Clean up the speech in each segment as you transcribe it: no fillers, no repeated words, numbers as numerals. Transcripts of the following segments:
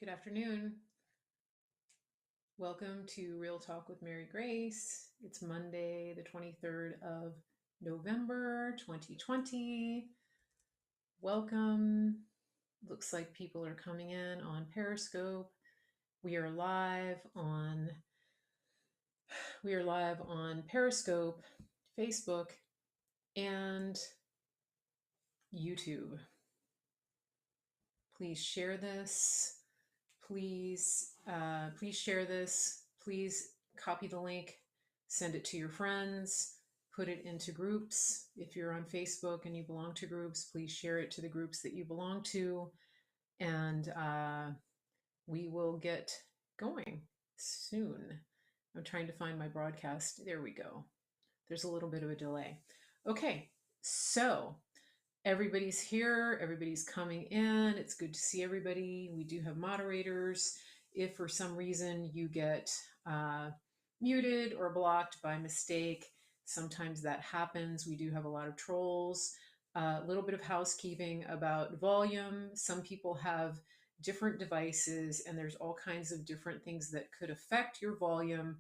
Good afternoon. Welcome to Real Talk with Mary Grace. It's Monday, the 23rd of November, 2020. Welcome. Looks like people are coming in on Periscope. We are live on Periscope, Facebook, and YouTube. Please share this. Please share this. Please copy the link, send it to your friends, put it into groups. If you're on Facebook and you belong to groups, please share it to the groups that you belong to, and we will get going soon. I'm trying to find my broadcast. There we go. There's a little bit of a delay. Okay, so everybody's here, everybody's coming in. It's good to see everybody. We do have moderators. If for some reason you get muted or blocked by mistake, sometimes that happens. We do have a lot of trolls. A little bit of housekeeping about volume. Some people have different devices, and there's all kinds of different things that could affect your volume.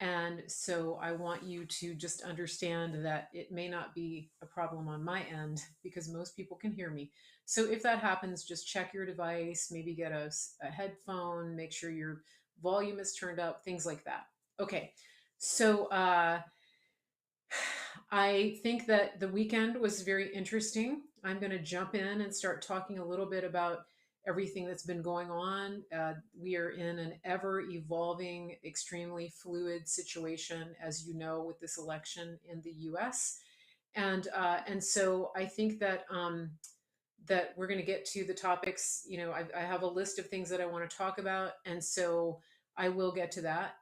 And so I want you to just understand that it may not be a problem on my end because most people can hear me. So if that happens, just check your device, maybe get a headphone, make sure your volume is turned up, things like that. Okay, so I think that the weekend was very interesting. I'm going to jump in and start talking a little bit about everything that's been going on. We are in an ever evolving, extremely fluid situation, as you know, with this election in the U.S. And so I think that that we're going to get to the topics. You know, I have a list of things that I want to talk about, and so I will get to that.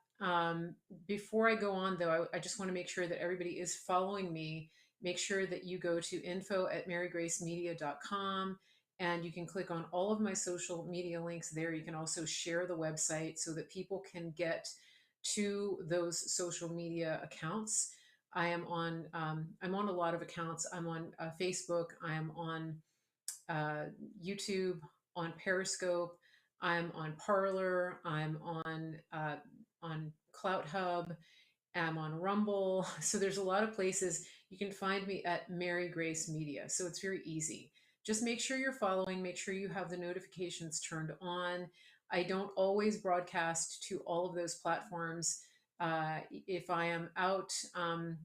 Before I go on, though, I just want to make sure that everybody is following me. Make sure that you go to info@marygracemedia.com and you can click on all of my social media links there. You can also share the website so that people can get to those social media accounts. I'm on a lot of accounts. I'm on Facebook. I am on uh, YouTube, on Periscope. I'm on Parlor. I'm on Clout Hub. I'm on Rumble. So there's a lot of places you can find me at Mary Grace Media. So it's very easy. Just make sure you're following. Make sure you have the notifications turned on. I don't always broadcast to all of those platforms. If I'm out and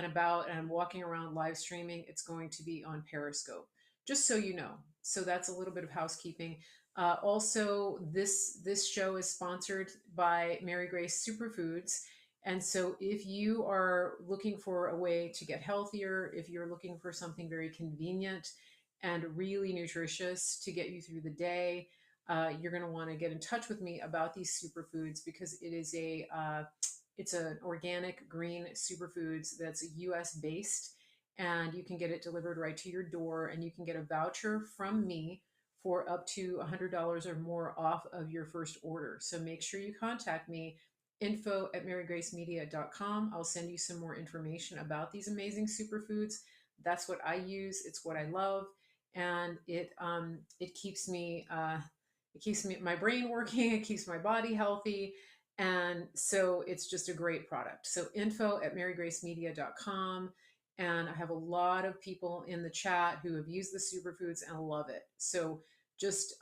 about and I'm walking around live streaming, it's going to be on Periscope just so you know. So that's a little bit of housekeeping. Also, this show is sponsored by Mary Grace Superfoods. And so if you are looking for a way to get healthier, if you're looking for something very convenient and really nutritious to get you through the day, you're going to want to get in touch with me about these superfoods because it's an organic green superfoods that's US based, and you can get it delivered right to your door, and you can get a voucher from me for up to $100 or more off of your first order. So make sure you contact me, info@marygracemedia.com. I'll send you some more information about these amazing superfoods. That's what I use. It's what I love, and it keeps me my brain working. It keeps my body healthy, and so it's just a great product. So info@marygracemedia.com. And I have a lot of people in the chat who have used the superfoods and love it. So just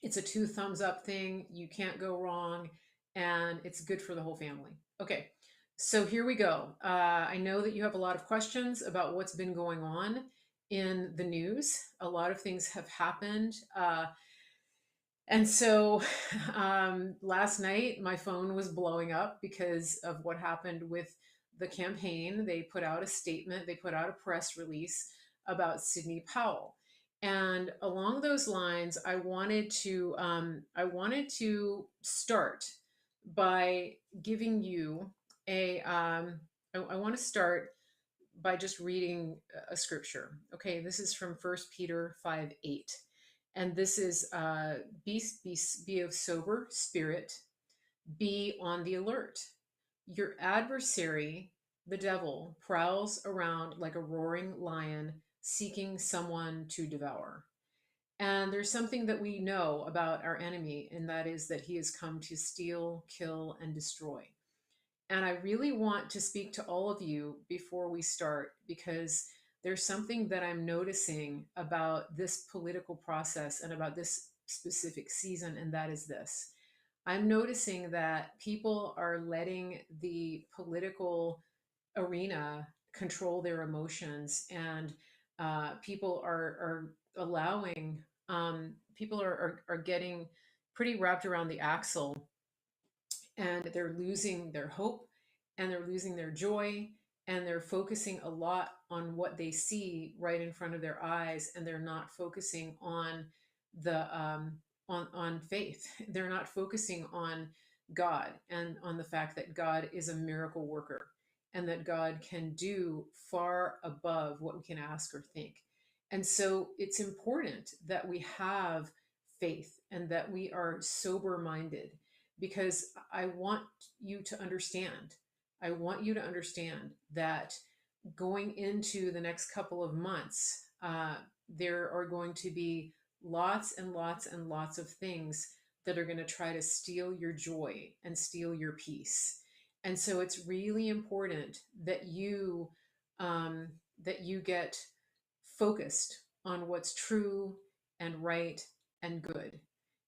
it's a two thumbs up thing. You can't go wrong, and it's good for the whole family. Okay, so here we go. I know that you have a lot of questions about what's been going on in the news. A lot of things have happened. And so last night, my phone was blowing up because of what happened with the campaign. They put out a statement, they put out a press release about Sidney Powell. And along those lines, I wanted to start by giving you I want to start by just reading a scripture. Okay, this is from 1 Peter 5:8. And this is be of sober spirit, be on the alert. Your adversary, the devil, prowls around like a roaring lion seeking someone to devour. And there's something that we know about our enemy, and that is that he has come to steal, kill, and destroy. And I really want to speak to all of you before we start, because there's something that I'm noticing about this political process and about this specific season, and that is this. I'm noticing that people are letting the political arena control their emotions, and people are allowing, people are getting pretty wrapped around the axle, and they're losing their hope, and they're losing their joy, and they're focusing a lot on what they see right in front of their eyes, and they're not focusing on the on faith. They're not focusing on God, and on the fact that God is a miracle worker, and that God can do far above what we can ask or think. And so it's important that we have faith and that we are sober minded, because I want you to understand. I want you to understand that going into the next couple of months, there are going to be lots and lots and lots of things that are going to try to steal your joy and steal your peace. And so it's really important that um, you get focused on what's true and right and good,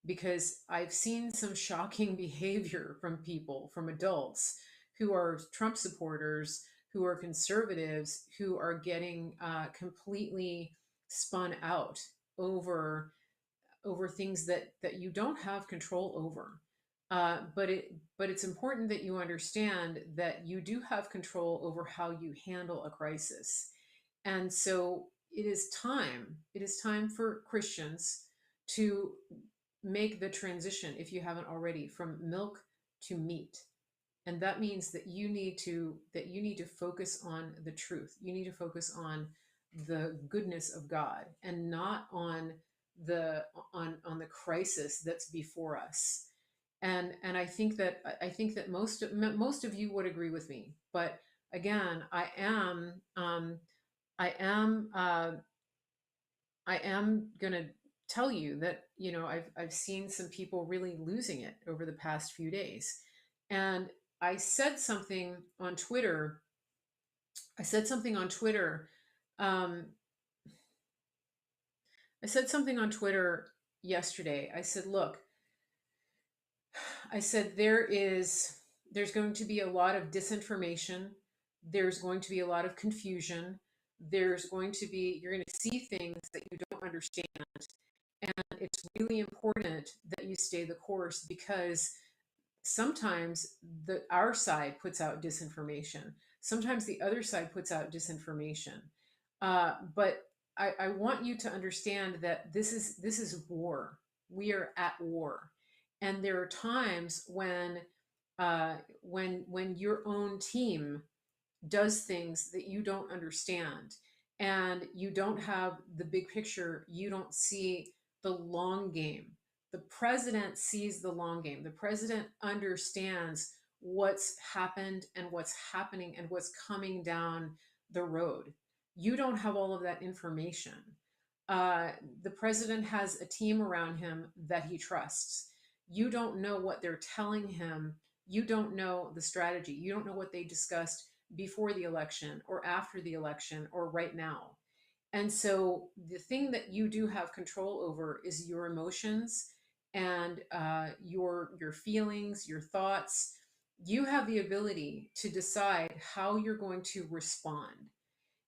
because I've seen some shocking behavior from people, from adults who are Trump supporters, who are conservatives, who are getting completely spun out over things that you don't have control over. But it's important that you understand that you do have control over how you handle a crisis. And so it is time for Christians to make the transition, if you haven't already, from milk to meat. And that means that you need to focus on the truth. You need to focus on the goodness of God, and not on the the crisis that's before us. And I think that most of you would agree with me. But again, I am I am going to tell you that, I've seen some people really losing it over the past few days. And I said something on Twitter. I said something on Twitter. Um, I said something on Twitter yesterday. I said, look, I said there's going to be a lot of disinformation. There's going to be a lot of confusion. You're going to see things that you don't understand. And it's really important that you stay the course, because sometimes our side puts out disinformation. Sometimes the other side puts out disinformation. But I want you to understand that this is war. We are at war, and there are times when your own team does things that you don't understand, and you don't have the big picture. You don't see the long game. The president sees the long game. The president understands what's happened and what's happening and what's coming down the road. You don't have all of that information. uh, the president has a team around him that he trusts. You don't know what they're telling him. You don't know the strategy. You don't know what they discussed before the election or after the election or right now. And so the thing that you do have control over is your emotions, and your feelings, your thoughts. You have the ability to decide how you're going to respond.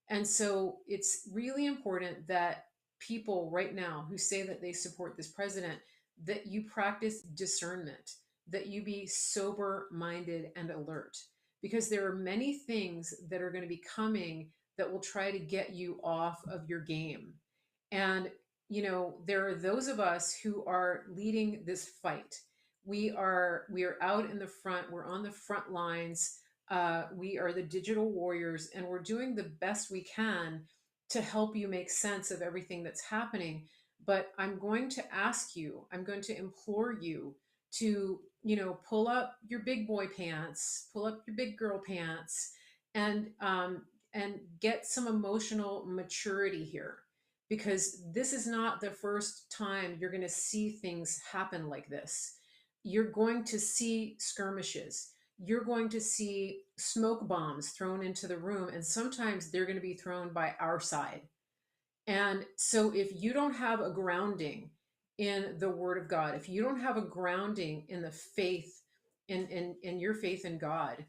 And so it's really important that people right now who say that they support this president, that you practice discernment, that you be sober minded and alert, because there are many things that are going to be coming that will try to get you off of your game. And, there are those of us who are leading this fight. We are out in the front. We're on the front lines. We are the digital warriors, and we're doing the best we can to help you make sense of everything that's happening. But I'm going to implore you to, pull up your big boy pants, pull up your big girl pants, and get some emotional maturity here. because this is not the first time you're going to see things happen like this. You're going to see skirmishes. You're going to see smoke bombs thrown into the room, and sometimes they're going to be thrown by our side. And so, if you don't have a grounding in the Word of God, if you don't have a grounding in the faith, in your faith in God,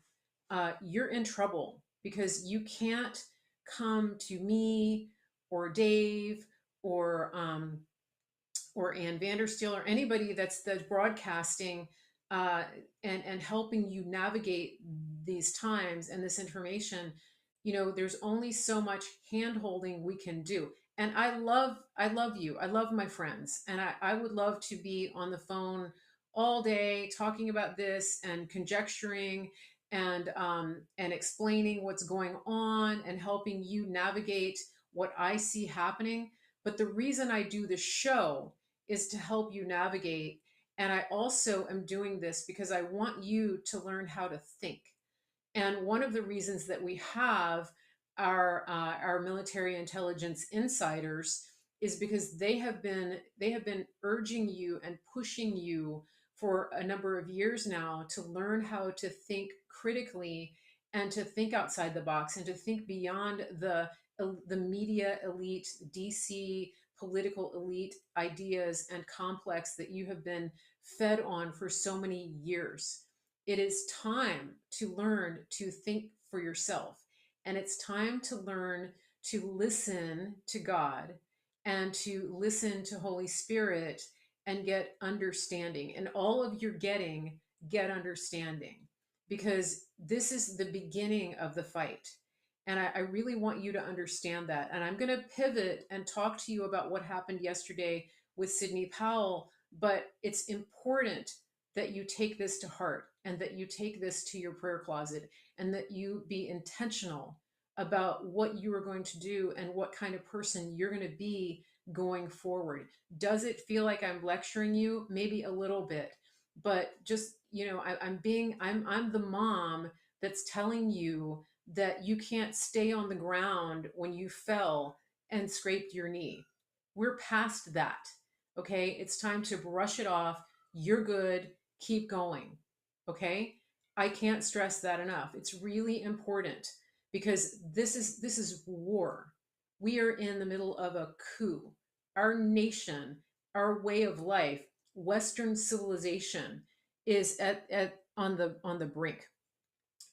you're in trouble, because you can't come to me or Dave or Ann Vandersteel or anybody that's broadcasting uh, and helping you navigate these times and this information. There's only so much hand holding we can do. And I love you. I love my friends. And I would love to be on the phone all day talking about this and conjecturing and explaining what's going on and helping you navigate what I see happening. But the reason I do the show is to help you navigate. And I also am doing this because I want you to learn how to think. And one of the reasons that we have our military intelligence insiders is because they have been urging you and pushing you for a number of years now to learn how to think critically and to think outside the box and to think beyond the media elite, DC political elite ideas and complex that you have been fed on for so many years. It is time to learn to think for yourself. And it's time to learn to listen to God and to listen to Holy Spirit and get understanding. And all of your getting, get understanding, because this is the beginning of the fight. And I really want you to understand that. And I'm going to pivot and talk to you about what happened yesterday with Sidney Powell. But it's important that you take this to heart and that you take this to your prayer closet and that you be intentional about what you are going to do and what kind of person you're going to be going forward. Does it feel like I'm lecturing you? Maybe a little bit, but just, I'm the mom that's telling you that you can't stay on the ground when you fell and scraped your knee. We're past that. Okay. It's time to brush it off. You're good. Keep going. Okay. I can't stress that enough. It's really important because this is war. We are in the middle of a coup. Our nation, our way of life, Western civilization is at on the brink,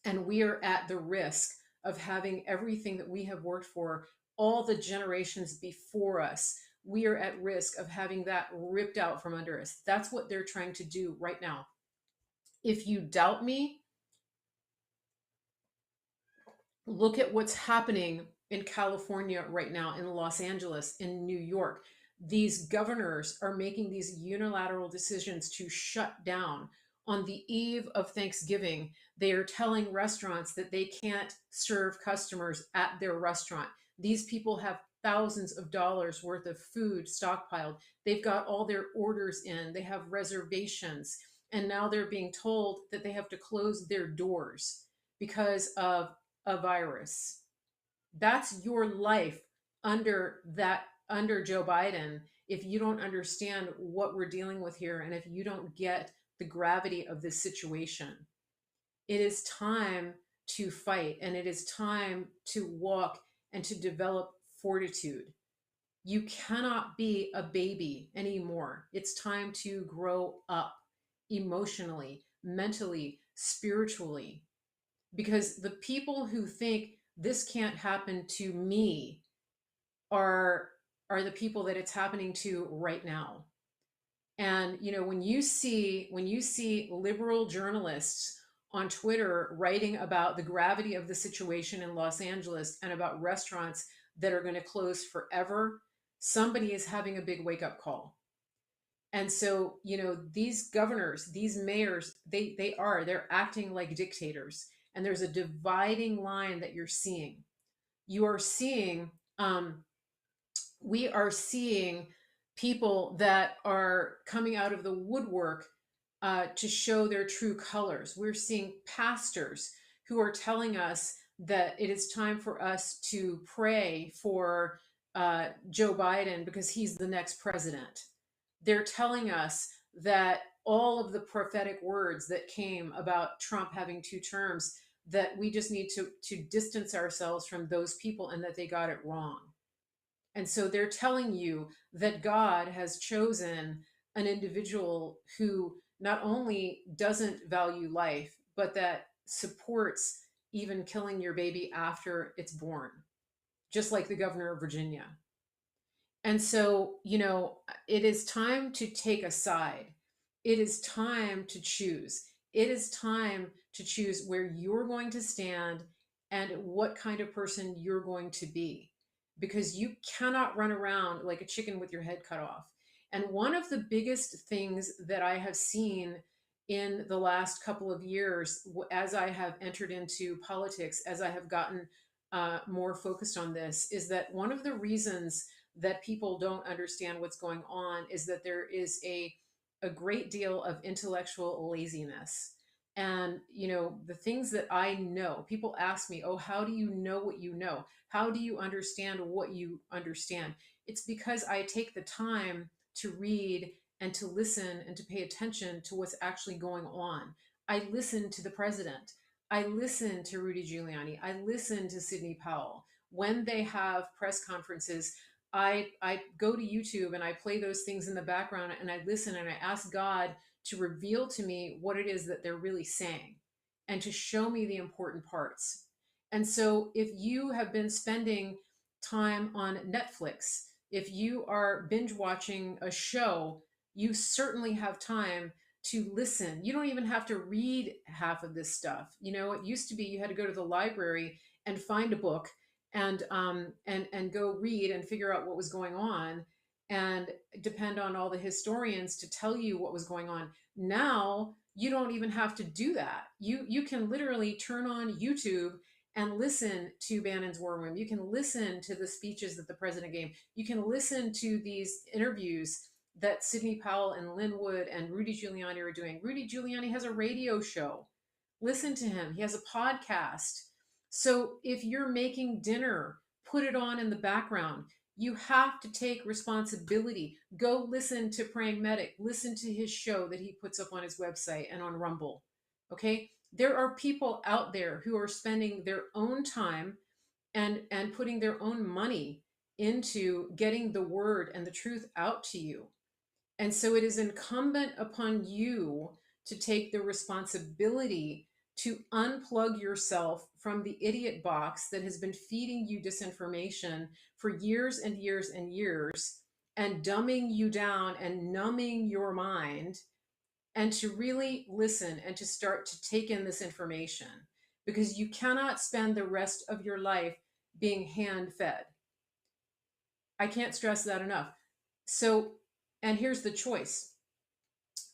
and we are at the risk of having everything that we have worked for all the generations before us. We are at risk of having that ripped out from under us. That's what they're trying to do right now. If you doubt me, look at what's happening in California right now, in Los Angeles, in New York. These governors are making these unilateral decisions to shut down. On the eve of Thanksgiving, they are telling restaurants that they can't serve customers at their restaurant. These people have thousands of dollars worth of food stockpiled. They've got all their orders in, they have reservations, and now they're being told that they have to close their doors because of a virus. That's your life under Joe Biden. If you don't understand what we're dealing with here and if you don't get the gravity of this situation, it is time to fight and it is time to walk and to develop fortitude. You cannot be a baby anymore. It's time to grow up emotionally, mentally, spiritually, because the people who think this can't happen to me are are the people that it's happening to right now. And when you see liberal journalists on Twitter writing about the gravity of the situation in Los Angeles and about restaurants that are going to close forever, somebody is having a big wake up call. And so, these governors, these mayors, they're acting like dictators. And there's a dividing line that you're seeing. You are seeing, we are seeing people that are coming out of the woodwork to show their true colors. We're seeing pastors who are telling us that it is time for us to pray for Joe Biden because he's the next president. They're telling us that all of the prophetic words that came about Trump having 2 terms, that we just need to distance ourselves from those people and that they got it wrong. And so they're telling you that God has chosen an individual who not only doesn't value life, but that supports even killing your baby after it's born, just like the governor of Virginia. And so, it is time to take a side. It is time to choose. It is time to choose where you're going to stand and what kind of person you're going to be. Because you cannot run around like a chicken with your head cut off. And one of the biggest things that I have seen in the last couple of years, as I have entered into politics, as I have gotten more focused on this, is that one of the reasons that people don't understand what's going on is that there is a great deal of intellectual laziness. And the things that I know, people ask me, oh, how do you know what you know? How do you understand what you understand? It's because I take the time to read and to listen and to pay attention to what's actually going on. I listen to the president. I listen to Rudy Giuliani. I listen to Sidney Powell. When they have press conferences, I go to YouTube and I play those things in the background and I listen and I ask God to reveal to me what it is that they're really saying and to show me the important parts. And so if you have been spending time on Netflix, if you are binge watching a show, you certainly have time to listen. You don't even have to read half of this stuff. It used to be you had to go to the library and find a book and go read and figure out what was going on and depend on all the historians to tell you what was going on. Now you don't even have to do that. You can literally turn on YouTube and listen to Bannon's War Room. You can listen to the speeches that the president gave. You can listen to these interviews that Sidney Powell and Lin Wood and Rudy Giuliani are doing. Rudy Giuliani has a radio show. Listen to him. He has a podcast. So if you're making dinner, put it on in the background. You have to take responsibility. Go listen to Praying Medic. Listen to his show that he puts up on his website and on Rumble. Okay? There are people out there who are spending their own time and putting their own money into getting the word and the truth out to you. And so it is incumbent upon you to take the responsibility to unplug yourself from the idiot box that has been feeding you disinformation for years and years and years and dumbing you down and numbing your mind, and to really listen and to start to take in this information, because you cannot spend the rest of your life being hand fed. I can't stress that enough. So, and here's the choice.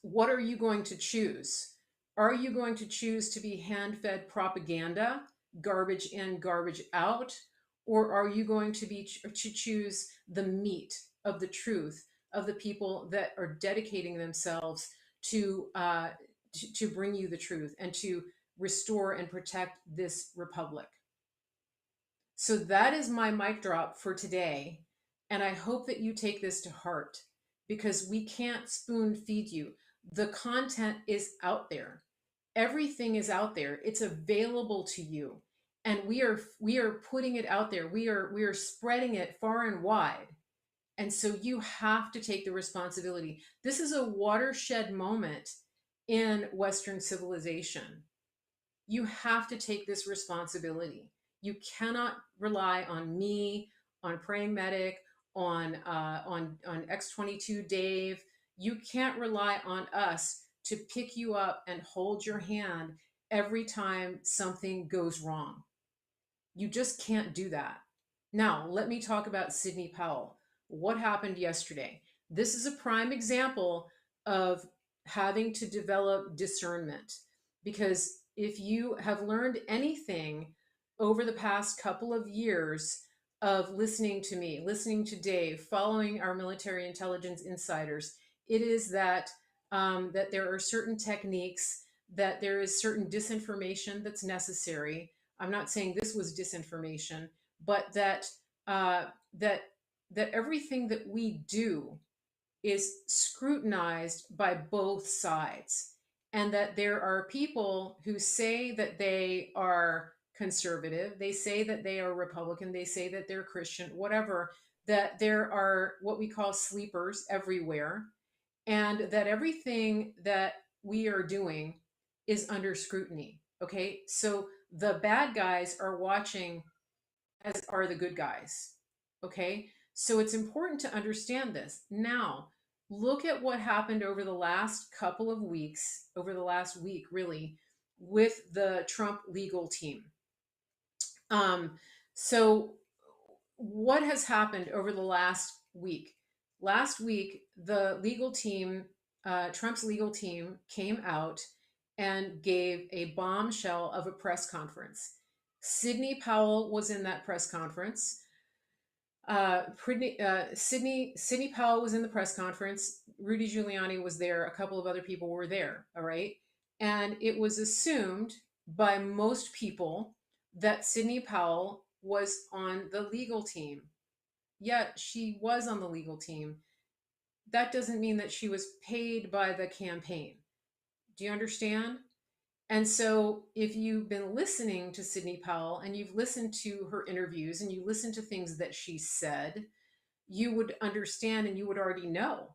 What are you going to choose? Are you going to choose to be hand-fed propaganda, garbage in, garbage out? Or are you going to choose the meat of the truth of the people that are dedicating themselves to bring you the truth and to restore and protect this republic? So that is my mic drop for today. And I hope that you take this to heart, because we can't spoon feed you. The content is out there. Everything is out there. It's available to you. And we are putting it out there. We are spreading it far and wide. And so you have to take the responsibility. This is a watershed moment in Western civilization. You have to take this responsibility. You cannot rely on me, on Praying Medic, on X22 Dave. You can't rely on us to pick you up and hold your hand every time something goes wrong. You just can't do that. Now, let me talk about Sidney Powell. What happened yesterday? This is a prime example of having to develop discernment, because if you have learned anything over the past couple of years of listening to me, listening to Dave, following our military intelligence insiders, it is that that there are certain techniques, that there is certain disinformation that's necessary. I'm not saying this was disinformation, but that that everything that we do is scrutinized by both sides, and that there are people who say that they are conservative, they say that they are Republican, they say that they're Christian, whatever, that there are what we call sleepers everywhere, and that everything that we are doing is under scrutiny. Okay, so the bad guys are watching, as are the good guys. Okay, so it's important to understand this. Now, look at what happened over the last couple of weeks, over the last week, really, with the Trump legal team. Um, so, what has happened over the last week? Last week, the legal team, Trump's legal team, came out and gave a bombshell of a press conference. Sidney Powell was in that press conference. Sidney Powell was in the press conference. Rudy Giuliani was there. A couple of other people were there. All right. And it was assumed by most people that Sidney Powell was on the legal team. Yet she was on the legal team. That doesn't mean that she was paid by the campaign. Do you understand? And so, if you've been listening to Sidney Powell and you've listened to her interviews and you listen to things that she said, you would understand and you would already know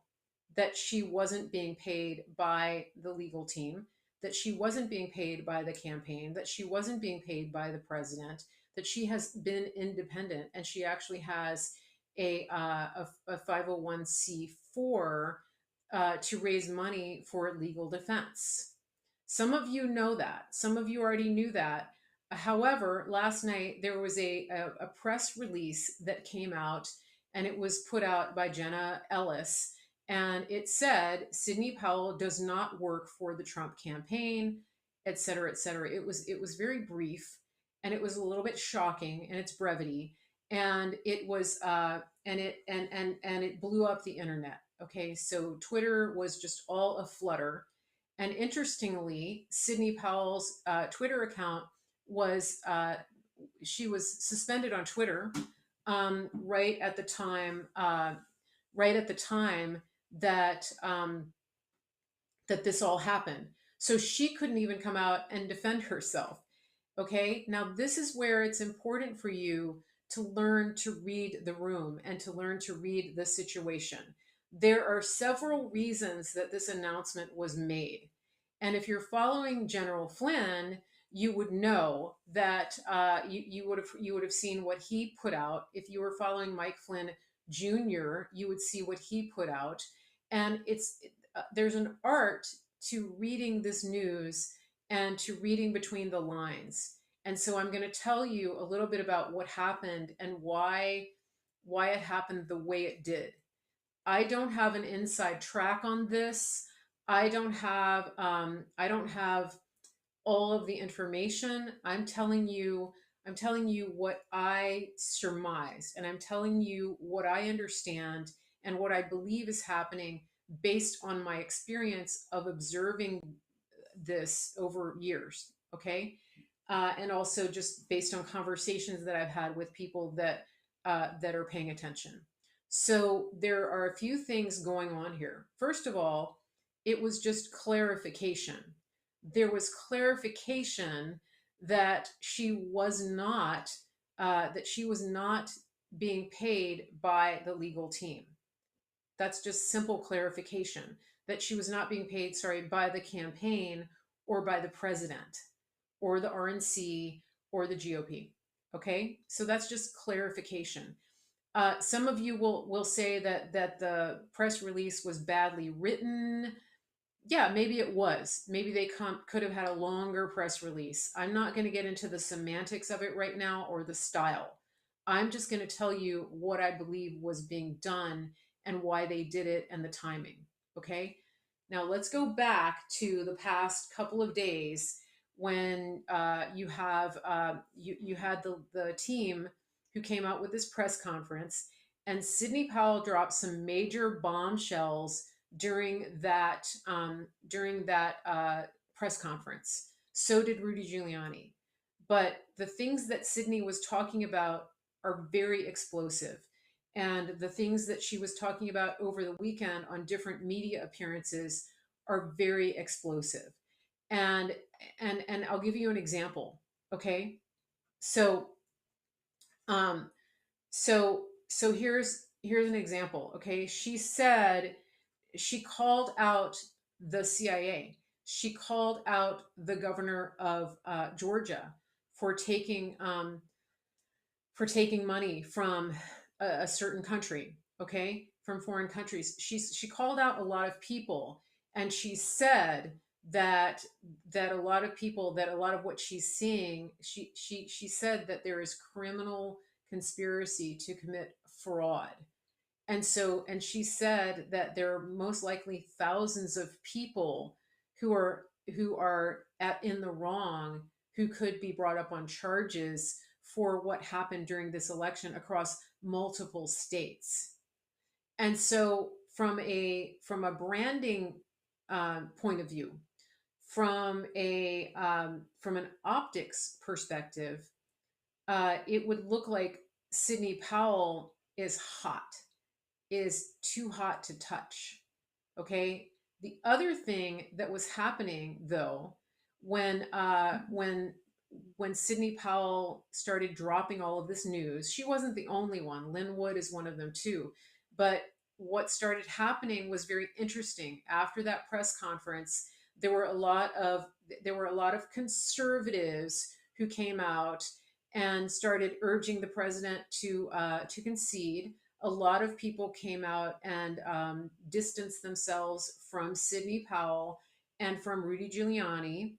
that she wasn't being paid by the legal team, that she wasn't being paid by the campaign, that she wasn't being paid by the president, that she has been independent, and she actually has a 501c4 to raise money for legal defense. Some of you know that. Some of you already knew that. However, last night there was a press release that came out, and it was put out by Jenna Ellis. And it said Sidney Powell does not work for the Trump campaign, et cetera, et cetera. It was very brief, and it was a little bit shocking in its brevity, and it was and it blew up the internet. Okay, so Twitter was just all aflutter, and interestingly, Sidney Powell's Twitter account was she was suspended on Twitter right at the time, right at the time that that this all happened. So she couldn't even come out and defend herself. Okay, now this is where it's important for you to learn to read the room and to learn to read the situation. There are several reasons that this announcement was made. And if you're following General Flynn, you would know that you would have seen what he put out. If you were following Mike Flynn Jr., you would see what he put out. And there's an art to reading this news and to reading between the lines. And so I'm going to tell you a little bit about what happened and why it happened the way it did. I don't have an inside track on this. I don't have all of the information. I'm telling you what I surmise, and I'm telling you what I understand and what I believe is happening based on my experience of observing this over years. Okay. And also just based on conversations that I've had with people that are paying attention. So there are a few things going on here. First of all, it was just clarification. There was clarification that she was not being paid by the legal team. That's just simple clarification, that she was not being paid, sorry, by the campaign or by the president or the RNC or the GOP. Okay, so that's just clarification. Some of you will say that the press release was badly written. Yeah, maybe it was. Maybe they could have had a longer press release. I'm not going to get into the semantics of it right now or the style. I'm just going to tell you what I believe was being done and why they did it and the timing. Okay. Now let's go back to the past couple of days when you had the team who came out with this press conference, and Sidney Powell dropped some major bombshells during that press conference. So did Rudy Giuliani. But the things that Sidney was talking about are very explosive. and the things that she was talking about over the weekend on different media appearances are very explosive. And and I'll give you an example. Okay. So um so here's an example. Okay. She said she called out the CIA. She called out the governor of Georgia for taking money from a certain country, okay, from foreign countries. She called out a lot of people, and she said that a lot of people, that a lot of what she's seeing, she said that there is criminal conspiracy to commit fraud. And she said that there are most likely thousands of people who are in the wrong, who could be brought up on charges for what happened during this election across multiple states. And so from a branding point of view, from an optics perspective, it would look like Sidney Powell is too hot to touch. Okay. The other thing that was happening, though, when Sidney Powell started dropping all of this news, she wasn't the only one. Lynn Wood is one of them too. But what started happening was very interesting. After that press conference, there were a lot of conservatives who came out and started urging the president to concede. A lot of people came out and distanced themselves from Sidney Powell and from Rudy Giuliani,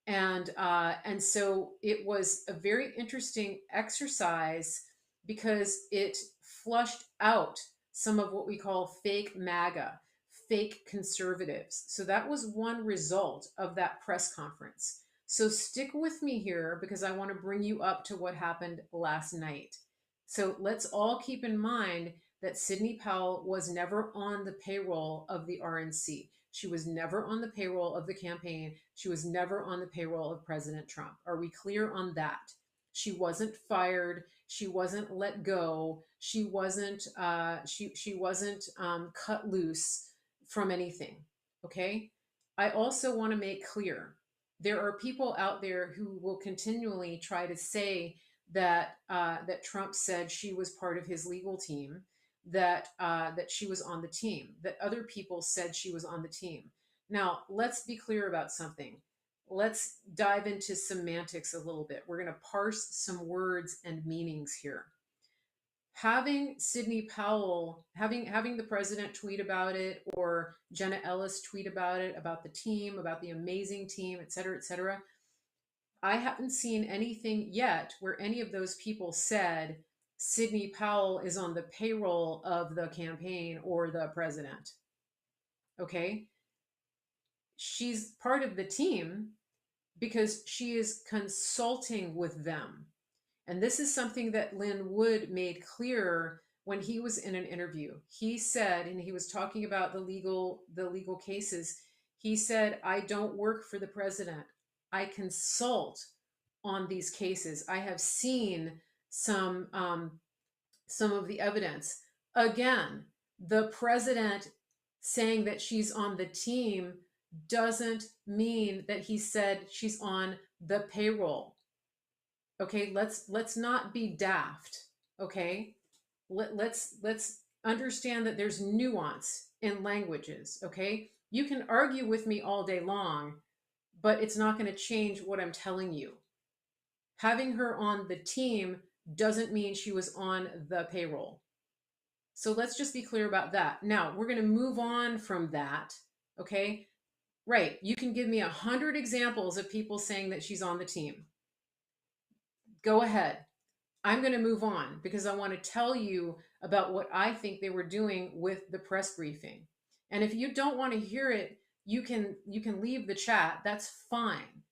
and so it was a very interesting exercise because it flushed out some of what we call fake MAGA, fake conservatives. So that was one result of that press conference. So stick with me here because I want to bring you up to what happened last night. So let's all keep in mind that Sidney Powell was never on the payroll of the RNC. She was never on the payroll of the campaign. She was never on the payroll of President Trump. Are we clear on that? She wasn't fired. She wasn't let go. She wasn't cut loose from anything. Okay. I also want to make clear there are people out there who will continually try to say that Trump said she was part of his legal team, that she was on the team, that other people said she was on the team. Now, let's be clear about something. Let's dive into semantics a little bit. We're going to parse some words and meanings here. Having Sidney Powell, having the president tweet about it, or Jenna Ellis tweet about it, about the team, about the amazing team, et cetera, et cetera. I haven't seen anything yet where any of those people said Sidney Powell is on the payroll of the campaign or the president. Okay. She's part of the team because she is consulting with them. And this is something that Lynn Wood made clear when he was in an interview. He said, and he was talking about the legal cases, he said, I don't work for the president. I consult on these cases. I have seen some of the evidence. Again, the president saying that she's on the team doesn't mean that he said she's on the payroll. Okay, let's not be daft. Okay, let's understand that there's nuance in languages. Okay, you can argue with me all day long, but it's not going to change what I'm telling you. Having her on the team doesn't mean she was on the payroll. So let's just be clear about that. Now we're going to move on from that. Okay, right? You can give me 100 examples of people saying that she's on the team. Go ahead. I'm going to move on because I want to tell you about what I think they were doing with the press briefing. And if you don't want to hear it, you can leave the chat. That's fine.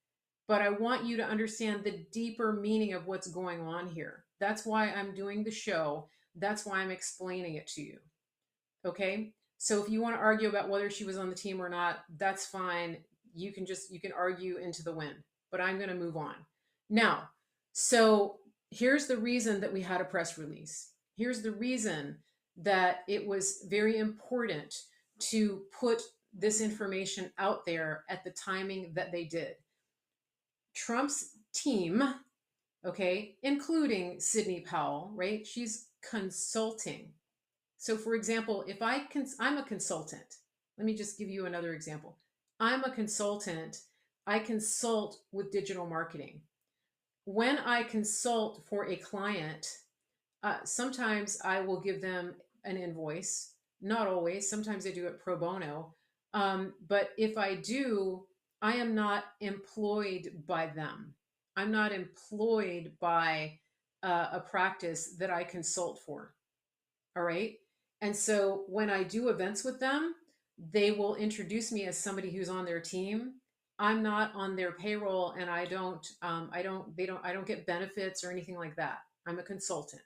But I want you to understand the deeper meaning of what's going on here. That's why I'm doing the show. That's why I'm explaining it to you. Okay? So if you want to argue about whether she was on the team or not, that's fine. You can argue into the wind. But I'm going to move on. Now, so here's the reason that we had a press release. Here's the reason that it was very important to put this information out there at the timing that they did. Trump's team, okay, including Sidney Powell, right? She's consulting. So, for example, if I'm a consultant. Let me just give you another example. I'm a consultant. I consult with digital marketing. When I consult for a client, sometimes I will give them an invoice. Not always. Sometimes I do it pro bono. But if I do, I am not employed by them. I'm not employed by a practice that I consult for. All right. And so when I do events with them, they will introduce me as somebody who's on their team. I'm not on their payroll, and I don't get benefits or anything like that. I'm a consultant.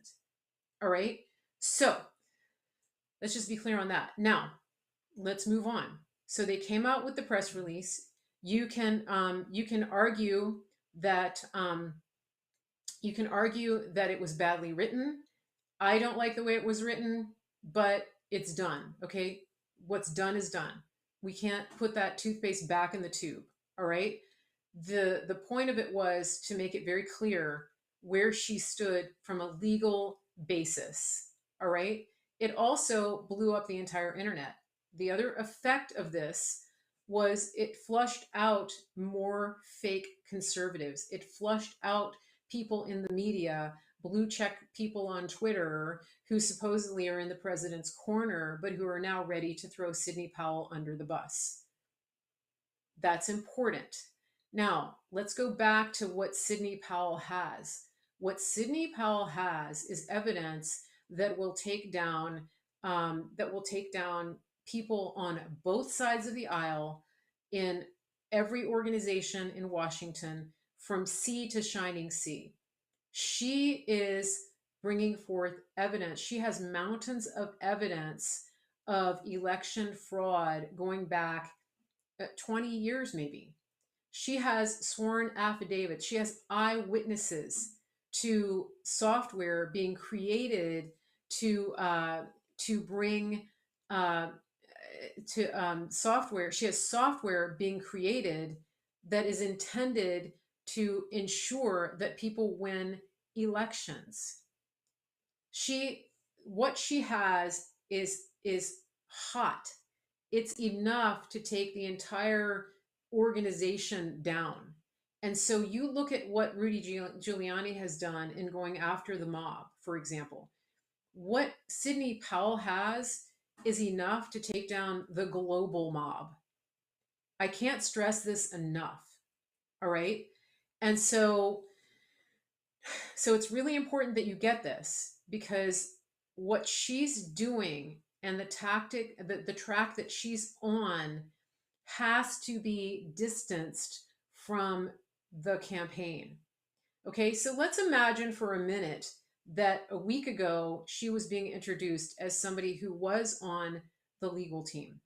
All right. So let's just be clear on that. Now, let's move on. So they came out with the press release. You can argue that it was badly written. I don't like the way it was written, but it's done. Okay. What's done is done. We can't put that toothpaste back in the tube. All right. The point of it was to make it very clear where she stood from a legal basis. All right. It also blew up the entire internet. The other effect of this was it flushed out more fake conservatives. It flushed out people in the media, blue check people on Twitter who supposedly are in the president's corner, but who are now ready to throw Sidney Powell under the bus. That's important. Now, let's go back to what Sidney Powell has. What Sidney Powell has is evidence that will take down people on both sides of the aisle in every organization in Washington, from sea to shining sea. She is bringing forth evidence. She has mountains of evidence of election fraud going back 20 years, maybe. She has sworn affidavits. She has eyewitnesses to software being created to bring software. She has software being created that is intended to ensure that people win elections. What she has is hot. It's enough to take the entire organization down. And so you look at what Rudy Giuliani has done in going after the mob, for example. What Sidney Powell has is enough to take down the global mob. I can't stress this enough. All right. And so it's really important that you get this, because what she's doing and the track that she's on has to be distanced from the campaign. Okay, so let's imagine for a minute that a week ago she was being introduced as somebody who was on the legal team.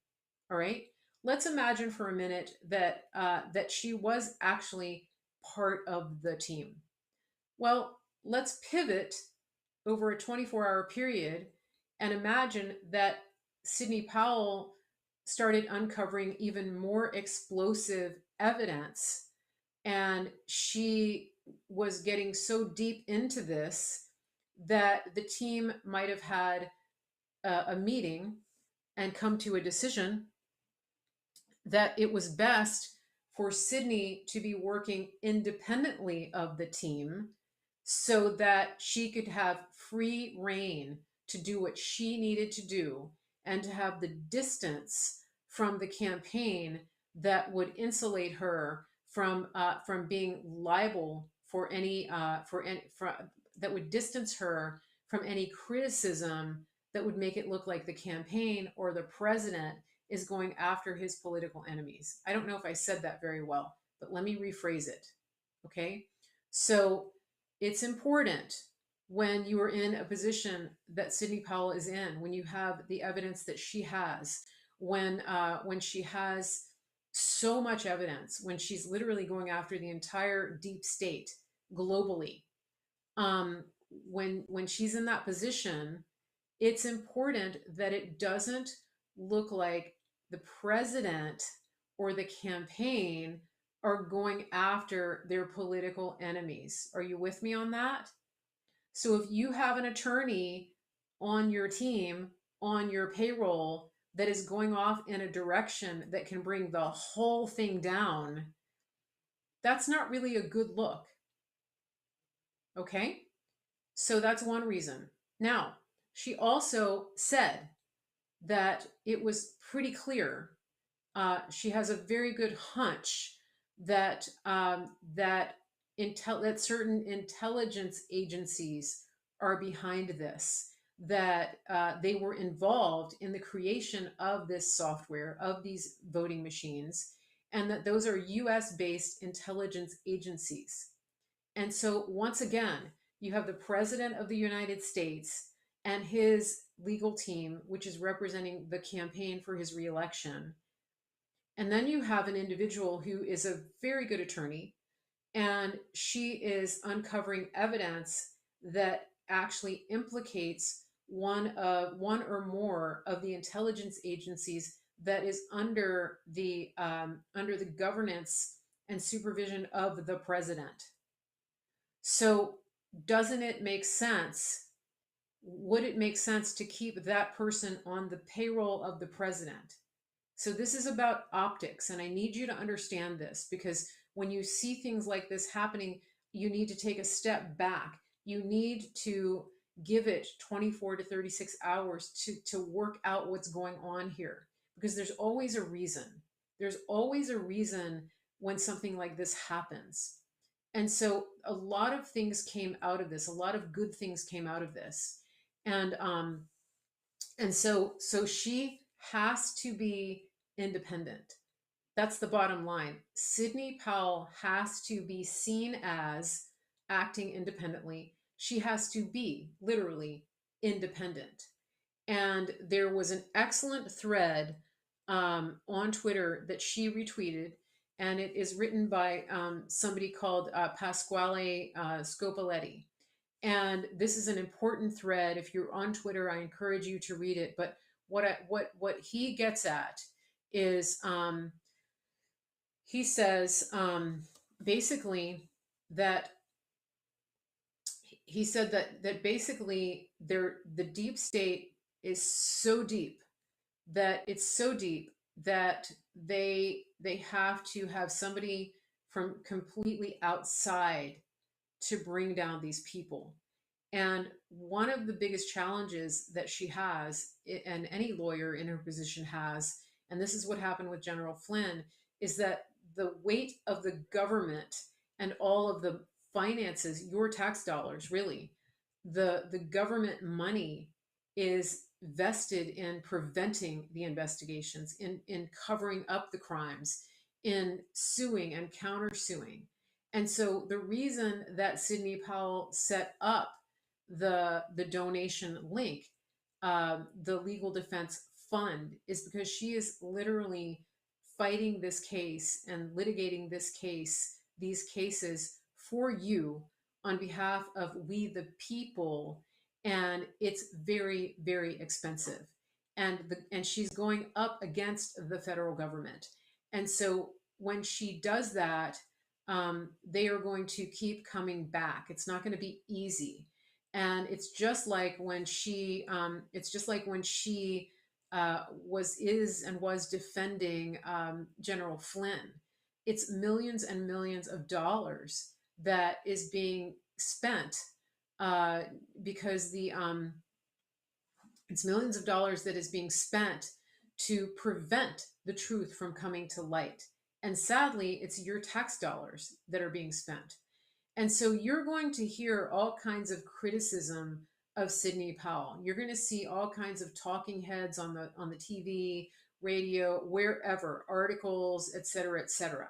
All right, let's imagine for a minute that she was actually part of the team. Well, let's pivot over a 24-hour period and imagine that Sidney Powell started uncovering even more explosive evidence, and she was getting so deep into this that the team might have had a meeting and come to a decision that it was best for Sidney to be working independently of the team so that she could have free reign to do what she needed to do and to have the distance from the campaign that would insulate her from being liable for any that would distance her from any criticism that would make it look like the campaign or the president is going after his political enemies. I don't know if I said that very well, but let me rephrase it. Okay? So it's important when you are in a position that Sidney Powell is in, when you have the evidence that she has, when she has so much evidence, when she's literally going after the entire deep state globally, when she's in that position, it's important that it doesn't look like the president or the campaign are going after their political enemies. Are you with me on that? So if you have an attorney on your team, on your payroll, that is going off in a direction that can bring the whole thing down, that's not really a good look. Okay? So that's one reason. Now, she also said that it was pretty clear. She has a very good hunch that that certain intelligence agencies are behind this. That they were involved in the creation of this software, of these voting machines, and that those are U.S. based intelligence agencies. And so, once again, you have the President of the United States and his legal team, which is representing the campaign for his reelection. And then you have an individual who is a very good attorney, and she is uncovering evidence that actually implicates one or more of the intelligence agencies that is under the governance and supervision of the president. So, doesn't it make sense? Would it make sense to keep that person on the payroll of the president? So, this is about optics, and I need you to understand this because when you see things like this happening, you need to take a step back. You need to give it 24 to 36 hours to work out what's going on here because there's always a reason. There's always a reason when something like this happens. And so a lot of things came out of this. A lot of good things came out of this. And so she has to be independent. That's the bottom line. Sidney Powell has to be seen as acting independently. She has to be literally independent. And there was an excellent thread on Twitter that she retweeted, and it is written by somebody called Pasquale Scopoletti. And this is an important thread. If you're on Twitter, I encourage you to read it. But what he gets at is he says basically that he said that basically the deep state is so deep that it's so deep that they have to have somebody from completely outside to bring down these people. And one of the biggest challenges that she has, and any lawyer in her position has, and this is what happened with General Flynn, is that the weight of the government and all of the finances, your tax dollars, really, the government money is vested in preventing the investigations, in covering up the crimes, in suing and countersuing. And so the reason that Sidney Powell set up the donation link, the legal defense fund, is because she is literally fighting this case and litigating these cases for you on behalf of we the people, and it's very, very expensive. And she's going up against the federal government. And so when she does that, they are going to keep coming back. It's not going to be easy. And it's just like when she was defending General Flynn. It's millions and millions of dollars that is being spent uh, because it's millions of dollars that is being spent to prevent the truth from coming to light. And sadly, it's your tax dollars that are being spent. And so you're going to hear all kinds of criticism of Sidney Powell. You're going to see all kinds of talking heads on the TV, radio, wherever, articles, et cetera, et cetera.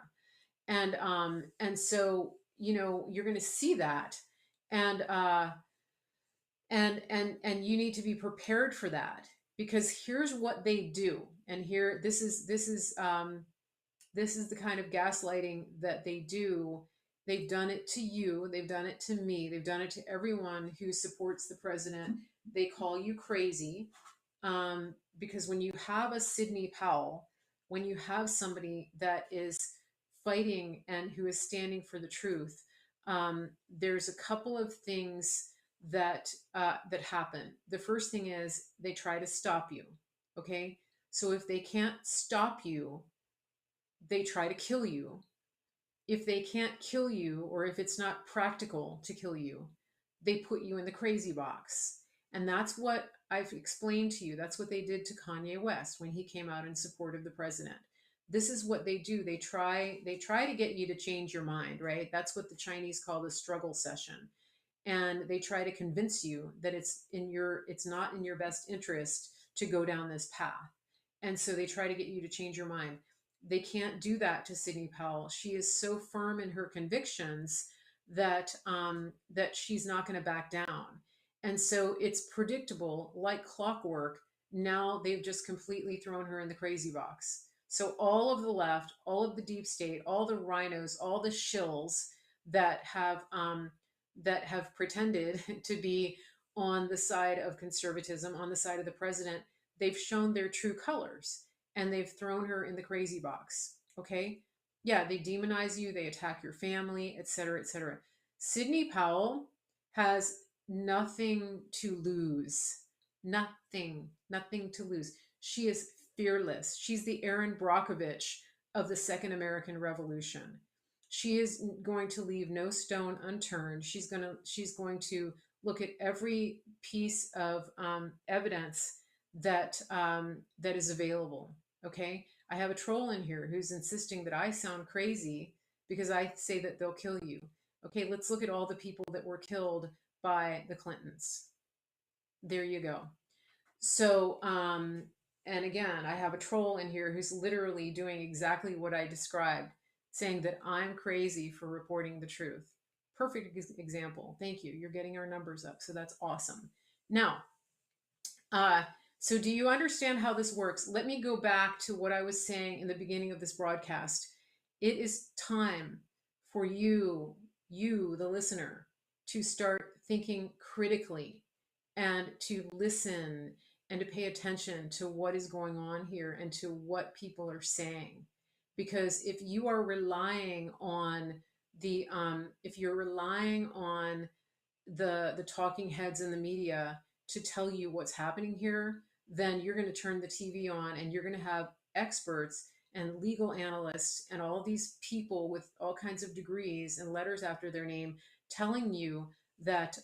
And so you're going to see that, and you need to be prepared for that because here's what they do, and here this is the kind of gaslighting that they do They've done it to you. They've done it to me. They've done it to everyone who supports the president. They call you crazy, because when you have a Sidney Powell, when you have somebody that is fighting and who is standing for the truth, there's a couple of things that happen. The first thing is they try to stop you. Okay, so if they can't stop you, they try to kill you. If they can't kill you, or if it's not practical to kill you, they put you in the crazy box. And that's what I've explained to you. That's what they did to Kanye West when he came out in support of the president. This is what they do. They try to get you to change your mind, right? That's what the Chinese call the struggle session. And they try to convince you that it's not in your best interest to go down this path. And so they try to get you to change your mind. They can't do that to Sidney Powell. She is so firm in her convictions that she's not going to back down. And so it's predictable, like clockwork. Now they've just completely thrown her in the crazy box. So all of the left, all of the deep state, all the rhinos, all the shills that have pretended to be on the side of conservatism, on the side of the president, they've shown their true colors and they've thrown her in the crazy box. Okay. Yeah, they demonize you, they attack your family, etc., etc. Sidney Powell has nothing to lose. Nothing to lose. She is fearless. She's the Erin Brockovich of the Second American Revolution. She is going to leave no stone unturned. She's going to look at every piece of evidence that is available. Okay, I have a troll in here who's insisting that I sound crazy because I say that they'll kill you. Okay, let's look at all the people that were killed by the Clintons. There you go. So, and again, I have a troll in here who's literally doing exactly what I described, saying that I'm crazy for reporting the truth. Perfect example. Thank you. You're getting our numbers up. So that's awesome. Now, uh, so do you understand how this works? Let me go back to what I was saying in the beginning of this broadcast. It is time for you, the listener, to start thinking critically and to listen and to pay attention to what is going on here and to what people are saying. Because if you are relying on if you're relying on the talking heads in the media to tell you what's happening here, then you're going to turn the TV on and you're going to have experts and legal analysts and all these people with all kinds of degrees and letters after their name telling you that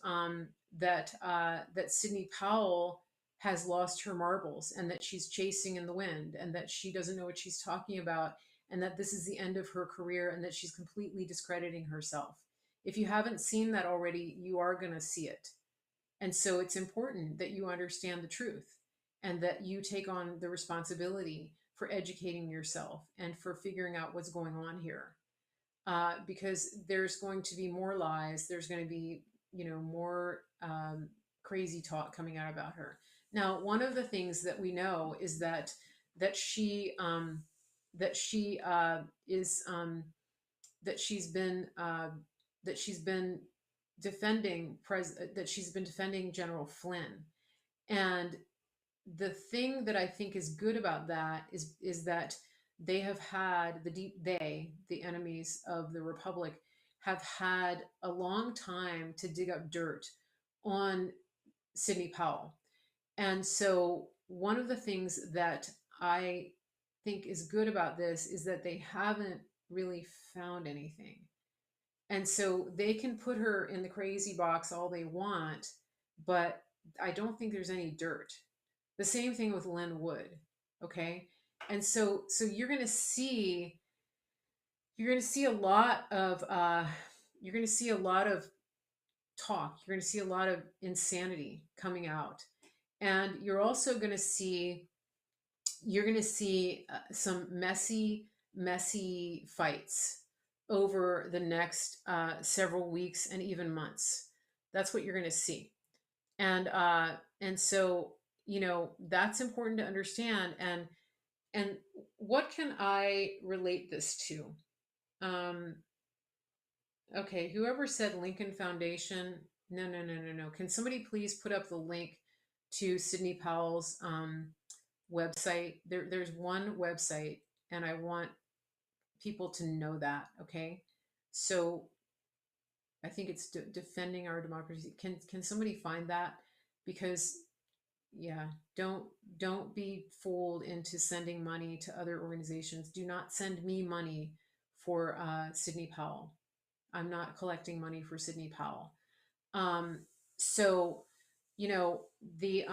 Sidney Powell has lost her marbles and that she's chasing in the wind and that she doesn't know what she's talking about and that this is the end of her career and that she's completely discrediting herself. If you haven't seen that already, you are going to see it. And so it's important that you understand the truth and that you take on the responsibility for educating yourself and for figuring out what's going on here. Because there's going to be more lies. There's going to be, more crazy talk coming out about her. Now, one of the things that we know is that she that she is that she's been that she's been defending General Flynn. And the thing that I think is good about that is that they have had the enemies of the Republic have had a long time to dig up dirt on Sidney Powell. And so one of the things that I think is good about this is that they haven't really found anything. And so they can put her in the crazy box all they want, but I don't think there's any dirt. The same thing with Len Wood. Okay. And so you're going to see a lot of, you're going to see a lot of talk. You're going to see a lot of insanity coming out. And you're also going to see, some messy fights over the next several weeks and even months. That's what you're going to see. And so, that's important to understand. And what can I relate this to? Um, Okay, whoever said Lincoln Foundation, no, no, no, no, no. Can somebody please put up the link to Sidney Powell's website? There's one website, and I want people to know that. Okay, so I think it's defending our democracy. Can somebody find that? Because yeah, don't don't be fooled into sending money to other organizations. Do not send me money for Sidney Powell. I'm not collecting money for Sidney Powell. Um, so, you know, the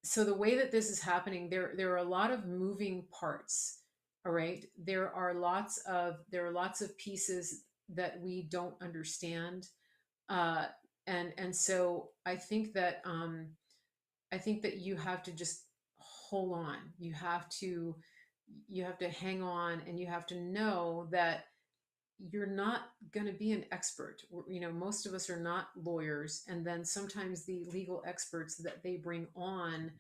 so the way that this is happening, there are a lot of moving parts. All right, there are lots of pieces that we don't understand, uh, and so I think that you have to just hold on. You have to hang on, and you have to know that you're not going to be an expert. You know, most of us are not lawyers, and then sometimes the legal experts that they bring on